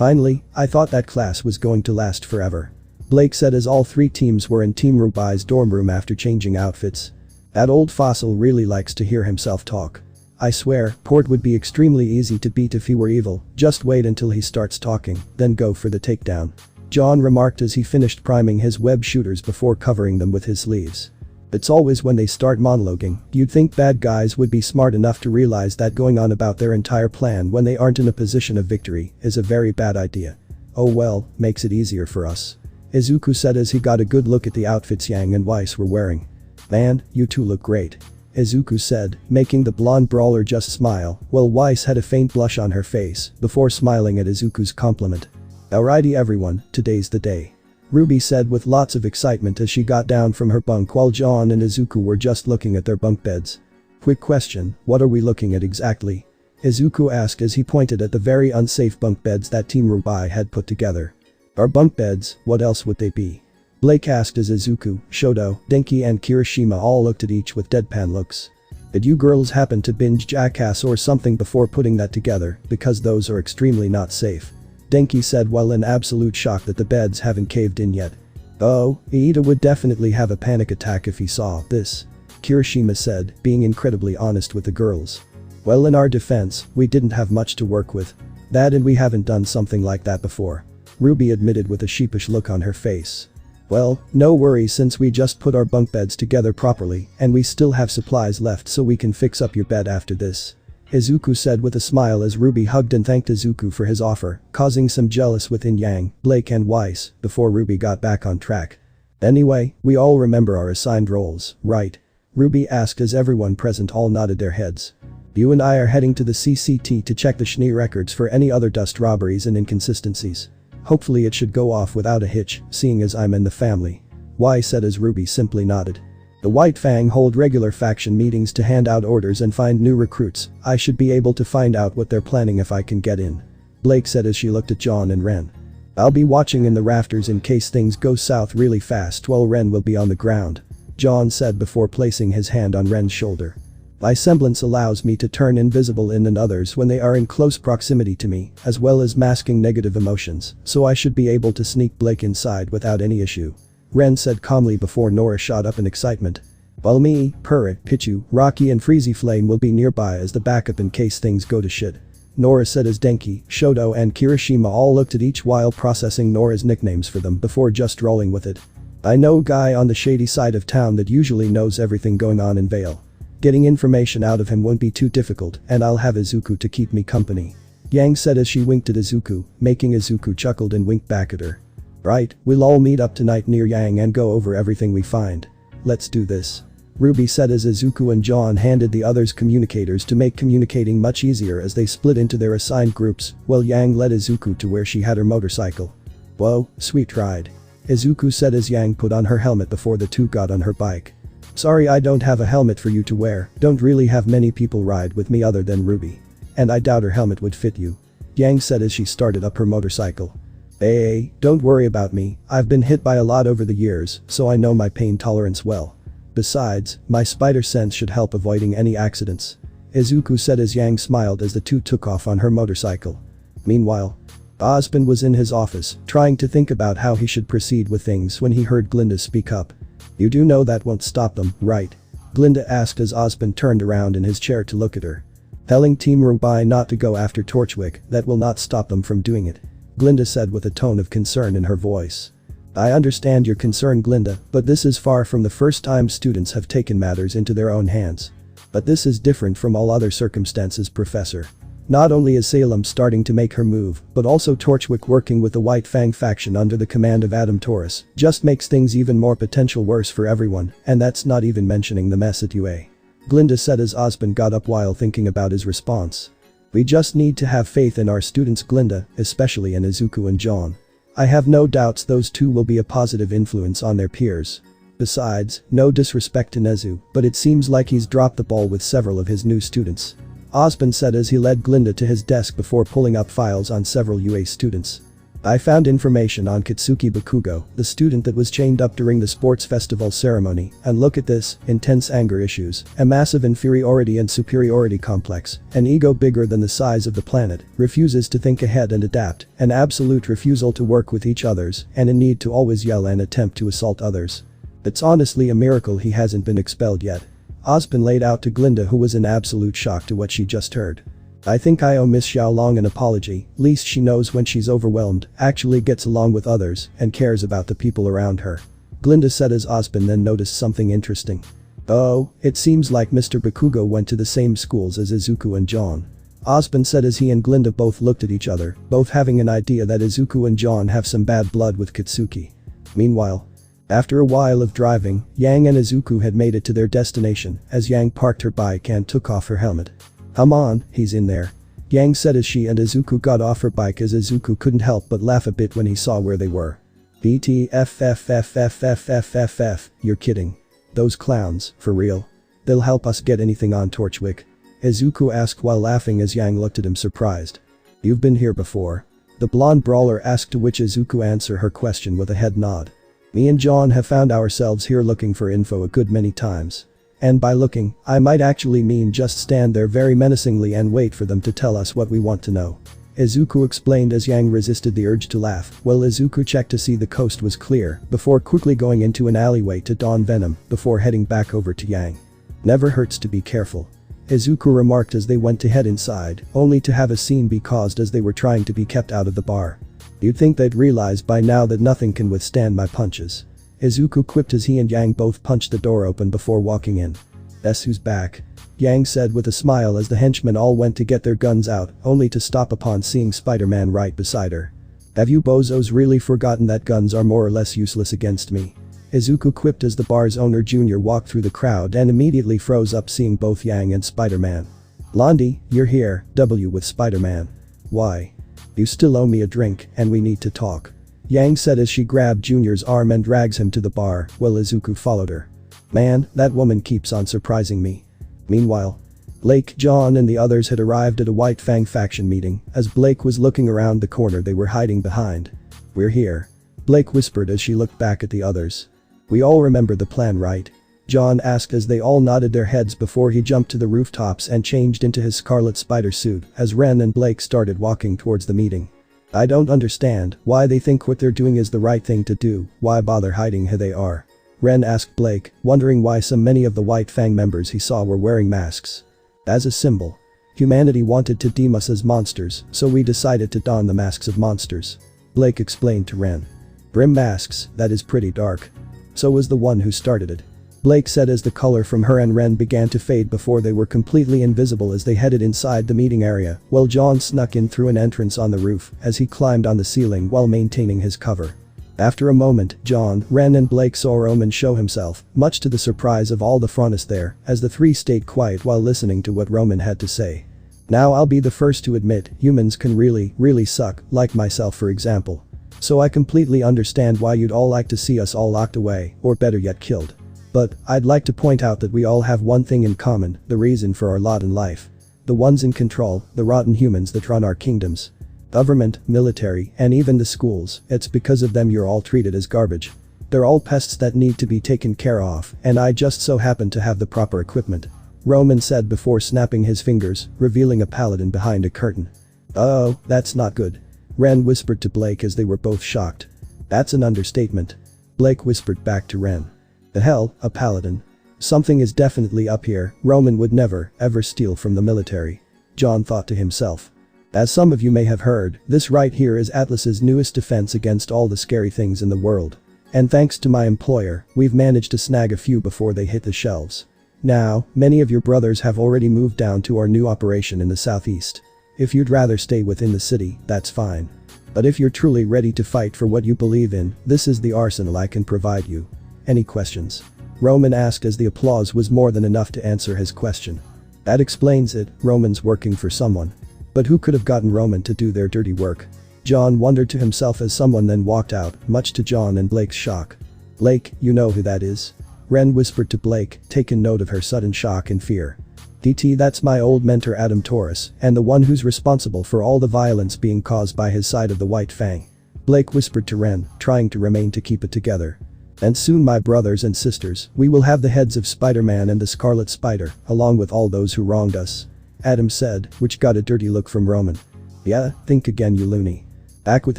Finally, I thought that class was going to last forever. Blake said as all three teams were in Team Rubai's dorm room after changing outfits. That old fossil really likes to hear himself talk. I swear, Port would be extremely easy to beat if he were evil, just wait until he starts talking, then go for the takedown. John remarked as he finished priming his web shooters before covering them with his sleeves. It's always when they start monologuing, you'd think bad guys would be smart enough to realize that going on about their entire plan when they aren't in a position of victory is a very bad idea. Oh well, makes it easier for us. Izuku said as he got a good look at the outfits Yang and Weiss were wearing. Man, you two look great. Izuku said, making the blonde brawler just smile, while Weiss had a faint blush on her face before smiling at Izuku's compliment. Alrighty everyone, today's the day. Ruby said with lots of excitement as she got down from her bunk while John and Izuku were just looking at their bunk beds. Quick question, what are we looking at exactly? Izuku asked as he pointed at the very unsafe bunk beds that Team Rubai had put together. Our bunk beds, what else would they be? Blake asked as Izuku, Shoto, Denki and Kirishima all looked at each with deadpan looks. Did you girls happen to binge Jackass or something before putting that together, because those are extremely not safe? Denki said while in absolute shock that the beds haven't caved in yet. Oh, Iida would definitely have a panic attack if he saw this. Kirishima said, being incredibly honest with the girls. Well, in our defense, we didn't have much to work with. That and we haven't done something like that before. Ruby admitted with a sheepish look on her face. Well, no worries since we just put our bunk beds together properly and we still have supplies left so we can fix up your bed after this. Izuku said with a smile as Ruby hugged and thanked Izuku for his offer, causing some jealous within Yang, Blake and Weiss before Ruby got back on track. Anyway, we all remember our assigned roles, right? Ruby asked as everyone present all nodded their heads. You and I are heading to the CCT to check the Schnee records for any other dust robberies and inconsistencies. Hopefully it should go off without a hitch, seeing as I'm in the family. Weiss said as Ruby simply nodded. The White Fang hold regular faction meetings to hand out orders and find new recruits. I should be able to find out what they're planning if I can get in. Blake said as she looked at John and Ren. I'll be watching in the rafters in case things go south really fast while Ren will be on the ground. John said before placing his hand on Ren's shoulder. My semblance allows me to turn invisible in and others when they are in close proximity to me, as well as masking negative emotions, so I should be able to sneak Blake inside without any issue. Ren said calmly before Nora shot up in excitement. While me, Purrit, Pichu, Rocky and Freezy Flame will be nearby as the backup in case things go to shit. Nora said as Denki, Shoto and Kirishima all looked at each while processing Nora's nicknames for them before just rolling with it. I know a guy on the shady side of town that usually knows everything going on in Vale. Getting information out of him won't be too difficult and I'll have Izuku to keep me company. Yang said as she winked at Izuku, making Izuku chuckled and winked back at her. Right, we'll all meet up tonight near Yang and go over everything we find. Let's do this. Ruby said as Izuku and John handed the others communicators to make communicating much easier as they split into their assigned groups, while Yang led Izuku to where she had her motorcycle. Whoa, sweet ride. Izuku said as Yang put on her helmet before the two got on her bike. Sorry I don't have a helmet for you to wear, don't really have many people ride with me other than Ruby. And I doubt her helmet would fit you. Yang said as she started up her motorcycle. Hey, don't worry about me, I've been hit by a lot over the years, so I know my pain tolerance well. Besides, my spider sense should help avoiding any accidents. Izuku said as Yang smiled as the two took off on her motorcycle. Meanwhile, Osmond was in his office, trying to think about how he should proceed with things when he heard Glinda speak up. You do know that won't stop them, right? Glinda asked as Osmond turned around in his chair to look at her. Telling Team Rubai not to go after Torchwick, that will not stop them from doing it. Glinda said with a tone of concern in her voice. I understand your concern, Glinda, but this is far from the first time students have taken matters into their own hands. But this is different from all other circumstances, Professor. Not only is Salem starting to make her move, but also Torchwick working with the White Fang faction under the command of Adam Taurus just makes things even more potential worse for everyone, and that's not even mentioning the mess at UA. Glinda said as Osmond got up while thinking about his response. We just need to have faith in our students, Glinda, especially in Izuku and John. I have no doubts those two will be a positive influence on their peers. Besides, no disrespect to Nezu, but it seems like he's dropped the ball with several of his new students. Osmond said as he led Glinda to his desk before pulling up files on several UA students. I found information on Katsuki Bakugo, the student that was chained up during the sports festival ceremony, and look at this, intense anger issues, a massive inferiority and superiority complex, an ego bigger than the size of the planet, refuses to think ahead and adapt, an absolute refusal to work with each others, and a need to always yell and attempt to assault others. It's honestly a miracle he hasn't been expelled yet. Osborne laid out to Glinda, who was in absolute shock to what she just heard. I think I owe Miss Xiaolong an apology, least she knows when she's overwhelmed, actually gets along with others, and cares about the people around her. Glinda said as Osborne then noticed something interesting. Oh, it seems like Mr. Bakugo went to the same schools as Izuku and John. Osborne said as he and Glinda both looked at each other, both having an idea that Izuku and John have some bad blood with Katsuki. Meanwhile, after a while of driving, Yang and Izuku had made it to their destination as Yang parked her bike and took off her helmet. Come on, he's in there. Yang said as she and Izuku got off her bike as Izuku couldn't help but laugh a bit when he saw where they were. BTFFFFFFFF, you're kidding. Those clowns, for real? They'll help us get anything on Torchwick? Izuku asked while laughing as Yang looked at him surprised. You've been here before? The blonde brawler asked, to which Izuku answered her question with a head nod. Me and John have found ourselves here looking for info a good many times. And by looking, I might actually mean just stand there very menacingly and wait for them to tell us what we want to know. Izuku explained as Yang resisted the urge to laugh while Izuku checked to see the coast was clear before quickly going into an alleyway to don Venom before heading back over to Yang. Never hurts to be careful. Izuku remarked as they went to head inside, only to have a scene be caused as they were trying to be kept out of the bar. You'd think they'd realize by now that nothing can withstand my punches. Izuku quipped as he and Yang both punched the door open before walking in. That's who's back. Yang said with a smile as the henchmen all went to get their guns out, only to stop upon seeing Spider-Man right beside her. Have you bozos really forgotten that guns are more or less useless against me? Izuku quipped as the bar's owner Jr. walked through the crowd and immediately froze up seeing both Yang and Spider-Man. Blondie, you're here, with Spider-Man. Why? You still owe me a drink and we need to talk. Yang said as she grabbed Junior's arm and drags him to the bar while Izuku followed her. Man, that woman keeps on surprising me. Meanwhile, Blake, John and the others had arrived at a White Fang faction meeting as Blake was looking around the corner they were hiding behind. We're here. Blake whispered as she looked back at the others. We all remember the plan, right? John asked as they all nodded their heads before he jumped to the rooftops and changed into his scarlet spider suit as Ren and Blake started walking towards the meeting. I don't understand why they think what they're doing is the right thing to do, why bother hiding who they are? Ren asked Blake, wondering why so many of the White Fang members he saw were wearing masks. As a symbol. Humanity wanted to deem us as monsters, so we decided to don the masks of monsters. Blake explained to Ren. Brim masks, that is pretty dark. So was the one who started it. Blake said as the color from her and Ren began to fade before they were completely invisible as they headed inside the meeting area, while John snuck in through an entrance on the roof as he climbed on the ceiling while maintaining his cover. After a moment, John, Ren and Blake saw Roman show himself, much to the surprise of all the Frontis there, as the three stayed quiet while listening to what Roman had to say. Now I'll be the first to admit, humans can really suck, like myself for example. So I completely understand why you'd all like to see us all locked away, or better yet killed. But, I'd like to point out that we all have one thing in common, the reason for our lot in life. The ones in control, the rotten humans that run our kingdoms. Government, military, and even the schools, it's because of them you're all treated as garbage. They're all pests that need to be taken care of, and I just so happen to have the proper equipment. Roman said before snapping his fingers, revealing a paladin behind a curtain. Oh, that's not good. Ren whispered to Blake as they were both shocked. That's an understatement. Blake whispered back to Ren. The hell, a paladin? Something is definitely up here. Roman would never, ever steal from the military. John thought to himself. As some of you may have heard, this right here is Atlas's newest defense against all the scary things in the world. And thanks to my employer, we've managed to snag a few before they hit the shelves. Now, many of your brothers have already moved down to our new operation in the southeast. If you'd rather stay within the city, that's fine. But if you're truly ready to fight for what you believe in, this is the arsenal I can provide you. Any questions? Roman asked as the applause was more than enough to answer his question. That explains it, Roman's working for someone. But who could have gotten Roman to do their dirty work? John wondered to himself as someone then walked out, much to John and Blake's shock. Blake, you know who that is? Ren whispered to Blake, taking note of her sudden shock and fear. DT, that's my old mentor Adam Taurus, and the one who's responsible for all the violence being caused by his side of the White Fang. Blake whispered to Ren, trying to remain to keep it together. And soon, my brothers and sisters, we will have the heads of Spider-Man and the Scarlet Spider, along with all those who wronged us. Adam said, which got a dirty look from Roman. Yeah, think again, you loony. Back with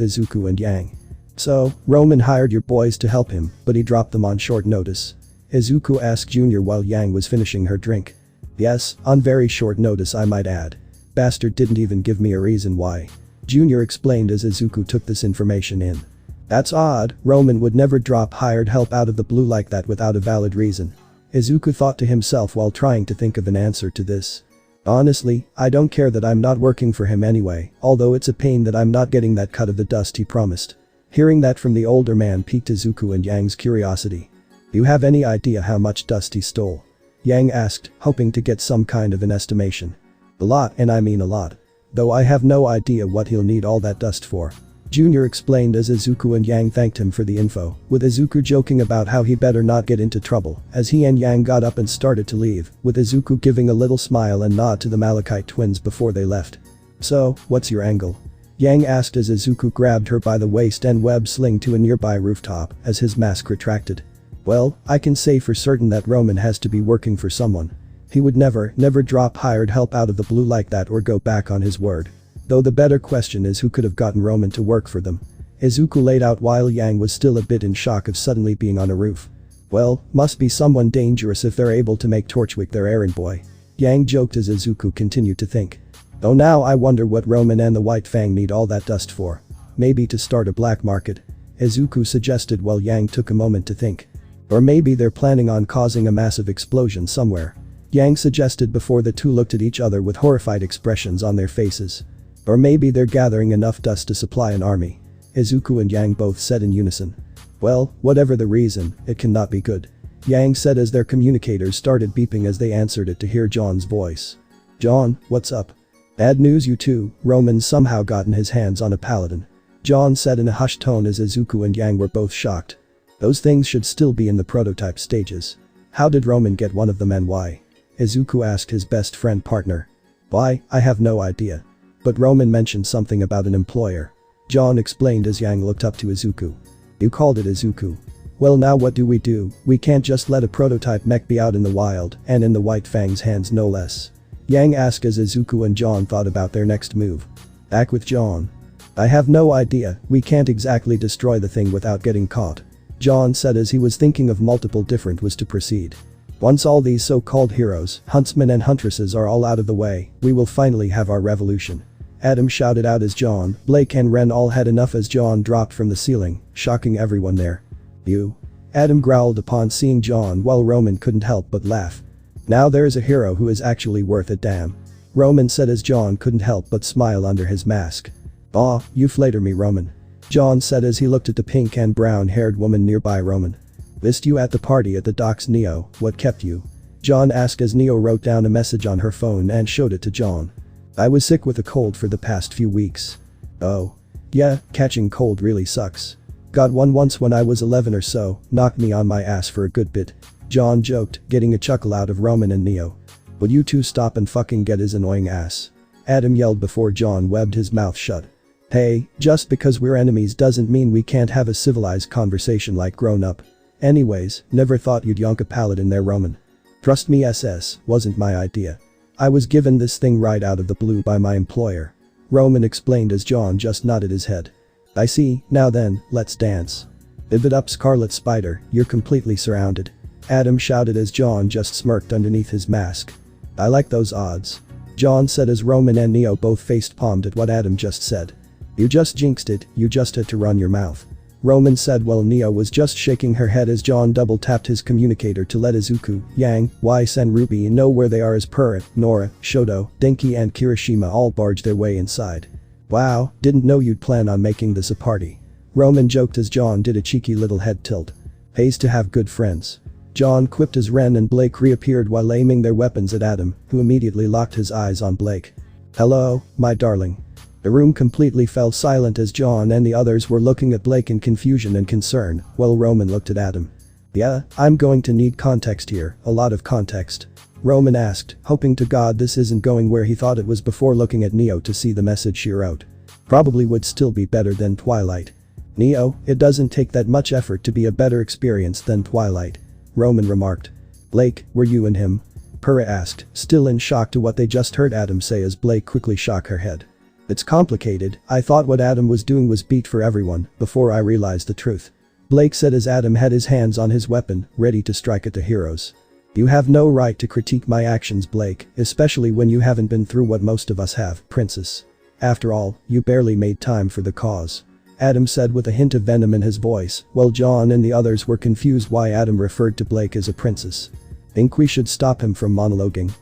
Izuku and Yang. So, Roman hired your boys to help him, but he dropped them on short notice. Izuku asked Junior while Yang was finishing her drink. Yes, on very short notice, I might add. Bastard didn't even give me a reason why. Junior explained as Izuku took this information in. That's odd, Roman would never drop hired help out of the blue like that without a valid reason. Izuku thought to himself while trying to think of an answer to this. Honestly, I don't care that I'm not working for him anyway, although it's a pain that I'm not getting that cut of the dust he promised. Hearing that from the older man piqued Izuku and Yang's curiosity. Do you have any idea how much dust he stole? Yang asked, hoping to get some kind of an estimation. A lot, and I mean a lot. Though I have no idea what he'll need all that dust for. Junior explained as Izuku and Yang thanked him for the info, with Izuku joking about how he better not get into trouble as he and Yang got up and started to leave, with Izuku giving a little smile and nod to the Malachite twins before they left. So, what's your angle? Yang asked as Izuku grabbed her by the waist and web sling to a nearby rooftop as his mask retracted. Well, I can say for certain that Roman has to be working for someone. He would never drop hired help out of the blue like that or go back on his word. Though the better question is who could have gotten Roman to work for them. Izuku laid out while Yang was still a bit in shock of suddenly being on a roof. Well, must be someone dangerous if they're able to make Torchwick their errand boy. Yang joked as Izuku continued to think. Though now I wonder what Roman and the White Fang need all that dust for. Maybe to start a black market. Izuku suggested while Yang took a moment to think. Or maybe they're planning on causing a massive explosion somewhere. Yang suggested before the two looked at each other with horrified expressions on their faces. Or maybe they're gathering enough dust to supply an army. Izuku and Yang both said in unison. Well, whatever the reason, it cannot be good. Yang said as their communicators started beeping as they answered it to hear John's voice. John, what's up? Bad news you two, Roman's somehow gotten his hands on a paladin. John said in a hushed tone as Izuku and Yang were both shocked. Those things should still be in the prototype stages. How did Roman get one of them and why? Izuku asked his best friend partner. Why, I have no idea. But Roman mentioned something about an employer. John explained as Yang looked up to Izuku. You called it Izuku. Well, now what do? We can't just let a prototype mech be out in the wild and in the White Fang's hands no less. Yang asked as Izuku and John thought about their next move. Back with John. I have no idea, we can't exactly destroy the thing without getting caught. John said as he was thinking of multiple different ways to proceed. Once all these so-called heroes, huntsmen and huntresses are all out of the way, we will finally have our revolution. Adam shouted out as John, Blake and Ren all had enough as John dropped from the ceiling, shocking everyone there. You. Adam growled upon seeing John while Roman couldn't help but laugh. Now there is a hero who is actually worth a damn. Roman said as John couldn't help but smile under his mask. Aw, you flatter me, Roman. John said as he looked at the pink and brown-haired woman nearby Roman. Missed you at the party at the docks, Neo, what kept you? John asked as Neo wrote down a message on her phone and showed it to John. I was sick with a cold for the past few weeks. Oh. Yeah, catching cold really sucks. Got one once when I was 11 or so, knocked me on my ass for a good bit. John joked, getting a chuckle out of Roman and Neo. Would you two stop and fucking get his annoying ass? Adam yelled before John webbed his mouth shut. Hey, just because we're enemies doesn't mean we can't have a civilized conversation like grown up. Anyways, never thought you'd yonk a paladin there, Roman. Trust me, SS, wasn't my idea. I was given this thing right out of the blue by my employer. Roman explained as John just nodded his head. I see, now then, let's dance. Live it up, Scarlet Spider, you're completely surrounded. Adam shouted as John just smirked underneath his mask. I like those odds. John said as Roman and Neo both face-palmed at what Adam just said. You just jinxed it, you just had to run your mouth. Roman said while Neo was just shaking her head as John double-tapped his communicator to let Izuku, Yang, Weiss and Ruby know where they are as Per, Nora, Shoto, Denki and Kirishima all barge their way inside. Wow, didn't know you'd plan on making this a party. Roman joked as John did a cheeky little head tilt. Pays to have good friends. John quipped as Ren and Blake reappeared while aiming their weapons at Adam, who immediately locked his eyes on Blake. Hello, my darling. The room completely fell silent as John and the others were looking at Blake in confusion and concern, while Roman looked at Adam. Yeah, I'm going to need context here, a lot of context. Roman asked, hoping to God this isn't going where he thought it was before looking at Neo to see the message she wrote. Probably would still be better than Twilight. Neo, it doesn't take that much effort to be a better experience than Twilight. Roman remarked. Blake, were you and him? Purah asked, still in shock to what they just heard Adam say as Blake quickly shook her head. It's complicated, I thought what Adam was doing was beat for everyone, before I realized the truth. Blake said as Adam had his hands on his weapon, ready to strike at the heroes. You have no right to critique my actions, Blake, especially when you haven't been through what most of us have, Princess. After all, you barely made time for the cause. Adam said with a hint of venom in his voice, while John and the others were confused why Adam referred to Blake as a princess. Think we should stop him from monologuing?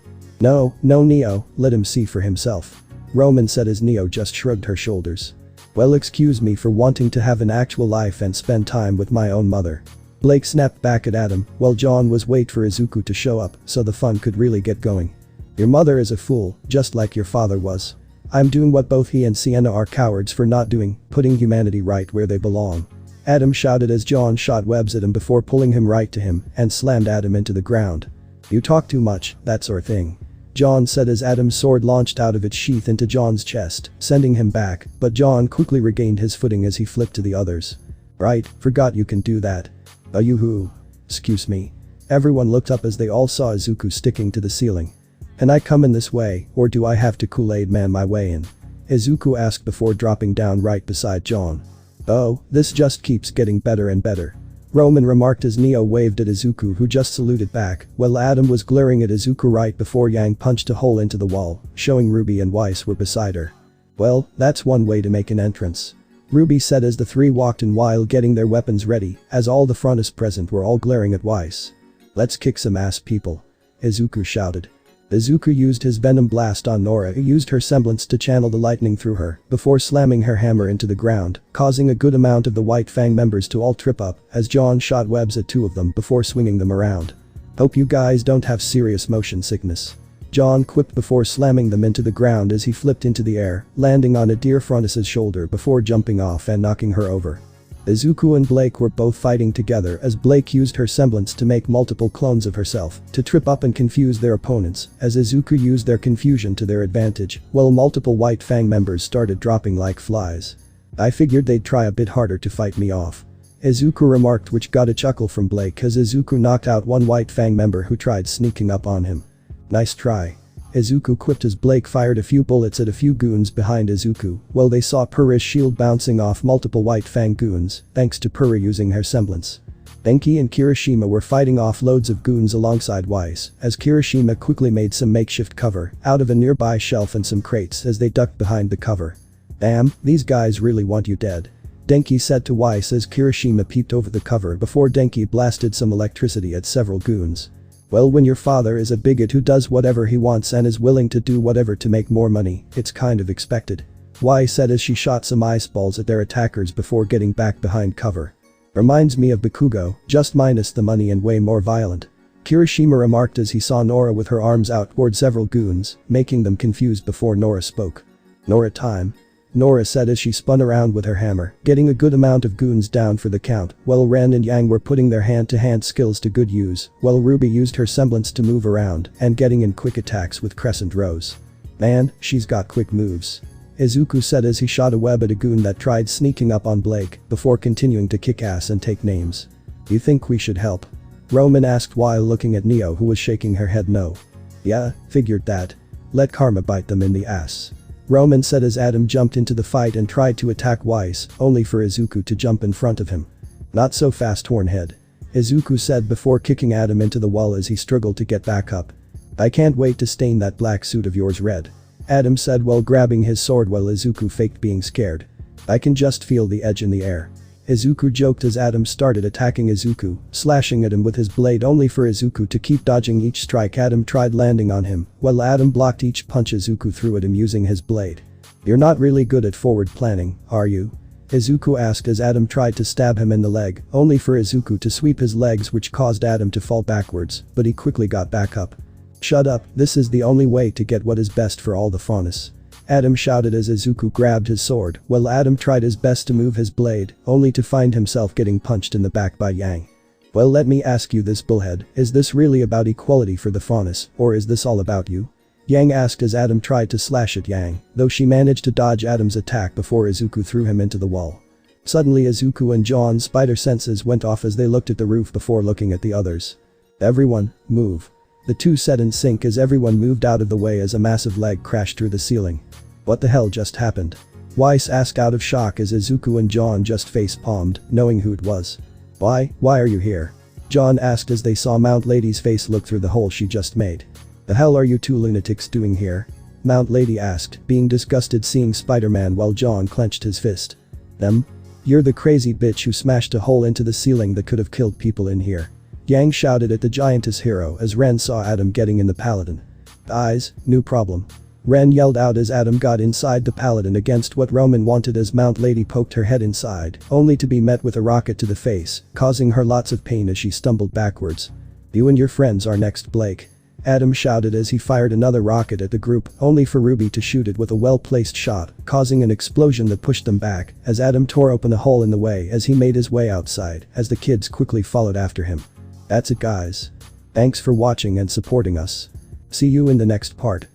No, Neo, let him see for himself. Roman said as Neo just shrugged her shoulders. Well, excuse me for wanting to have an actual life and spend time with my own mother. Blake snapped back at Adam, while John was waiting for Izuku to show up so the fun could really get going. Your mother is a fool, just like your father was. I'm doing what both he and Sienna are cowards for not doing, putting humanity right where they belong. Adam shouted as John shot webs at him before pulling him right to him and slammed Adam into the ground. You talk too much, that sort of thing. John said as Adam's sword launched out of its sheath into John's chest, sending him back, but John quickly regained his footing as he flipped to the others. Right, forgot you can do that. You who? Excuse me. Everyone looked up as they all saw Izuku sticking to the ceiling. Can I come in this way, or do I have to Kool-Aid man my way in? Izuku asked before dropping down right beside John. Oh, this just keeps getting better and better. Roman remarked as Neo waved at Izuku, who just saluted back, while Adam was glaring at Izuku right before Yang punched a hole into the wall, showing Ruby and Weiss were beside her. Well, that's one way to make an entrance. Ruby said as the three walked in while getting their weapons ready, as all the frontists present were all glaring at Weiss. Let's kick some ass, people. Izuku shouted. Izuku used his venom blast on Nora, who used her semblance to channel the lightning through her, before slamming her hammer into the ground, causing a good amount of the White Fang members to all trip up, as John shot webs at two of them before swinging them around. Hope you guys don't have serious motion sickness. John quipped before slamming them into the ground as he flipped into the air, landing on a dear frontiss's shoulder before jumping off and knocking her over. Izuku and Blake were both fighting together as Blake used her semblance to make multiple clones of herself to trip up and confuse their opponents, as Izuku used their confusion to their advantage, while multiple White Fang members started dropping like flies. I figured they'd try a bit harder to fight me off. Izuku remarked, which got a chuckle from Blake as Izuku knocked out one White Fang member who tried sneaking up on him. Nice try. Izuku quipped as Blake fired a few bullets at a few goons behind Izuku, while they saw Purah's shield bouncing off multiple White Fang goons, thanks to Purah using her semblance. Denki and Kirishima were fighting off loads of goons alongside Weiss, as Kirishima quickly made some makeshift cover out of a nearby shelf and some crates as they ducked behind the cover. Damn, these guys really want you dead. Denki said to Weiss as Kirishima peeped over the cover before Denki blasted some electricity at several goons. Well, when your father is a bigot who does whatever he wants and is willing to do whatever to make more money, it's kind of expected. Weiss said as she shot some ice balls at their attackers before getting back behind cover. Reminds me of Bakugo, just minus the money and way more violent. Kirishima remarked as he saw Nora with her arms out toward several goons, making them confused before Nora spoke. Nora time. Nora said as she spun around with her hammer, getting a good amount of goons down for the count, while Ren and Yang were putting their hand-to-hand skills to good use, while Ruby used her semblance to move around and getting in quick attacks with crescent rows. Man, she's got quick moves. Izuku said as he shot a web at a goon that tried sneaking up on Blake, before continuing to kick ass and take names. You think we should help? Roman asked while looking at Neo, who was shaking her head no. Yeah, figured that. Let karma bite them in the ass. Roman said as Adam jumped into the fight and tried to attack Weiss, only for Izuku to jump in front of him. Not so fast, hornhead. Izuku said before kicking Adam into the wall as he struggled to get back up. I can't wait to stain that black suit of yours red. Adam said while grabbing his sword while Izuku faked being scared. I can just feel the edge in the air. Izuku joked as Adam started attacking Izuku, slashing at him with his blade only for Izuku to keep dodging each strike Adam tried landing on him, while Adam blocked each punch Izuku threw at him using his blade. You're not really good at forward planning, are you? Izuku asked as Adam tried to stab him in the leg, only for Izuku to sweep his legs, which caused Adam to fall backwards, but he quickly got back up. Shut up, this is the only way to get what is best for all the faunus. Adam shouted as Izuku grabbed his sword, while Adam tried his best to move his blade, only to find himself getting punched in the back by Yang. Well, let me ask you this, bullhead, is this really about equality for the faunus, or is this all about you? Yang asked as Adam tried to slash at Yang, though she managed to dodge Adam's attack before Izuku threw him into the wall. Suddenly Izuku and John's spider senses went off as they looked at the roof before looking at the others. Everyone, move. The two said in sync as everyone moved out of the way as a massive leg crashed through the ceiling. What the hell just happened? Weiss asked out of shock as Izuku and John just face-palmed, knowing who it was. Why are you here? John asked as they saw Mount Lady's face look through the hole she just made. The hell are you two lunatics doing here? Mount Lady asked, being disgusted seeing Spider-Man while John clenched his fist. Them? You're the crazy bitch who smashed a hole into the ceiling that could have killed people in here. Yang shouted at the giantess hero as Ren saw Adam getting in the paladin. Eyes, new problem. Ren yelled out as Adam got inside the paladin against what Roman wanted as Mount Lady poked her head inside, only to be met with a rocket to the face, causing her lots of pain as she stumbled backwards. You and your friends are next, Blake. Adam shouted as he fired another rocket at the group, only for Ruby to shoot it with a well-placed shot, causing an explosion that pushed them back, as Adam tore open a hole in the way as he made his way outside, as the kids quickly followed after him. That's it guys. Thanks for watching and supporting us. See you in the next part.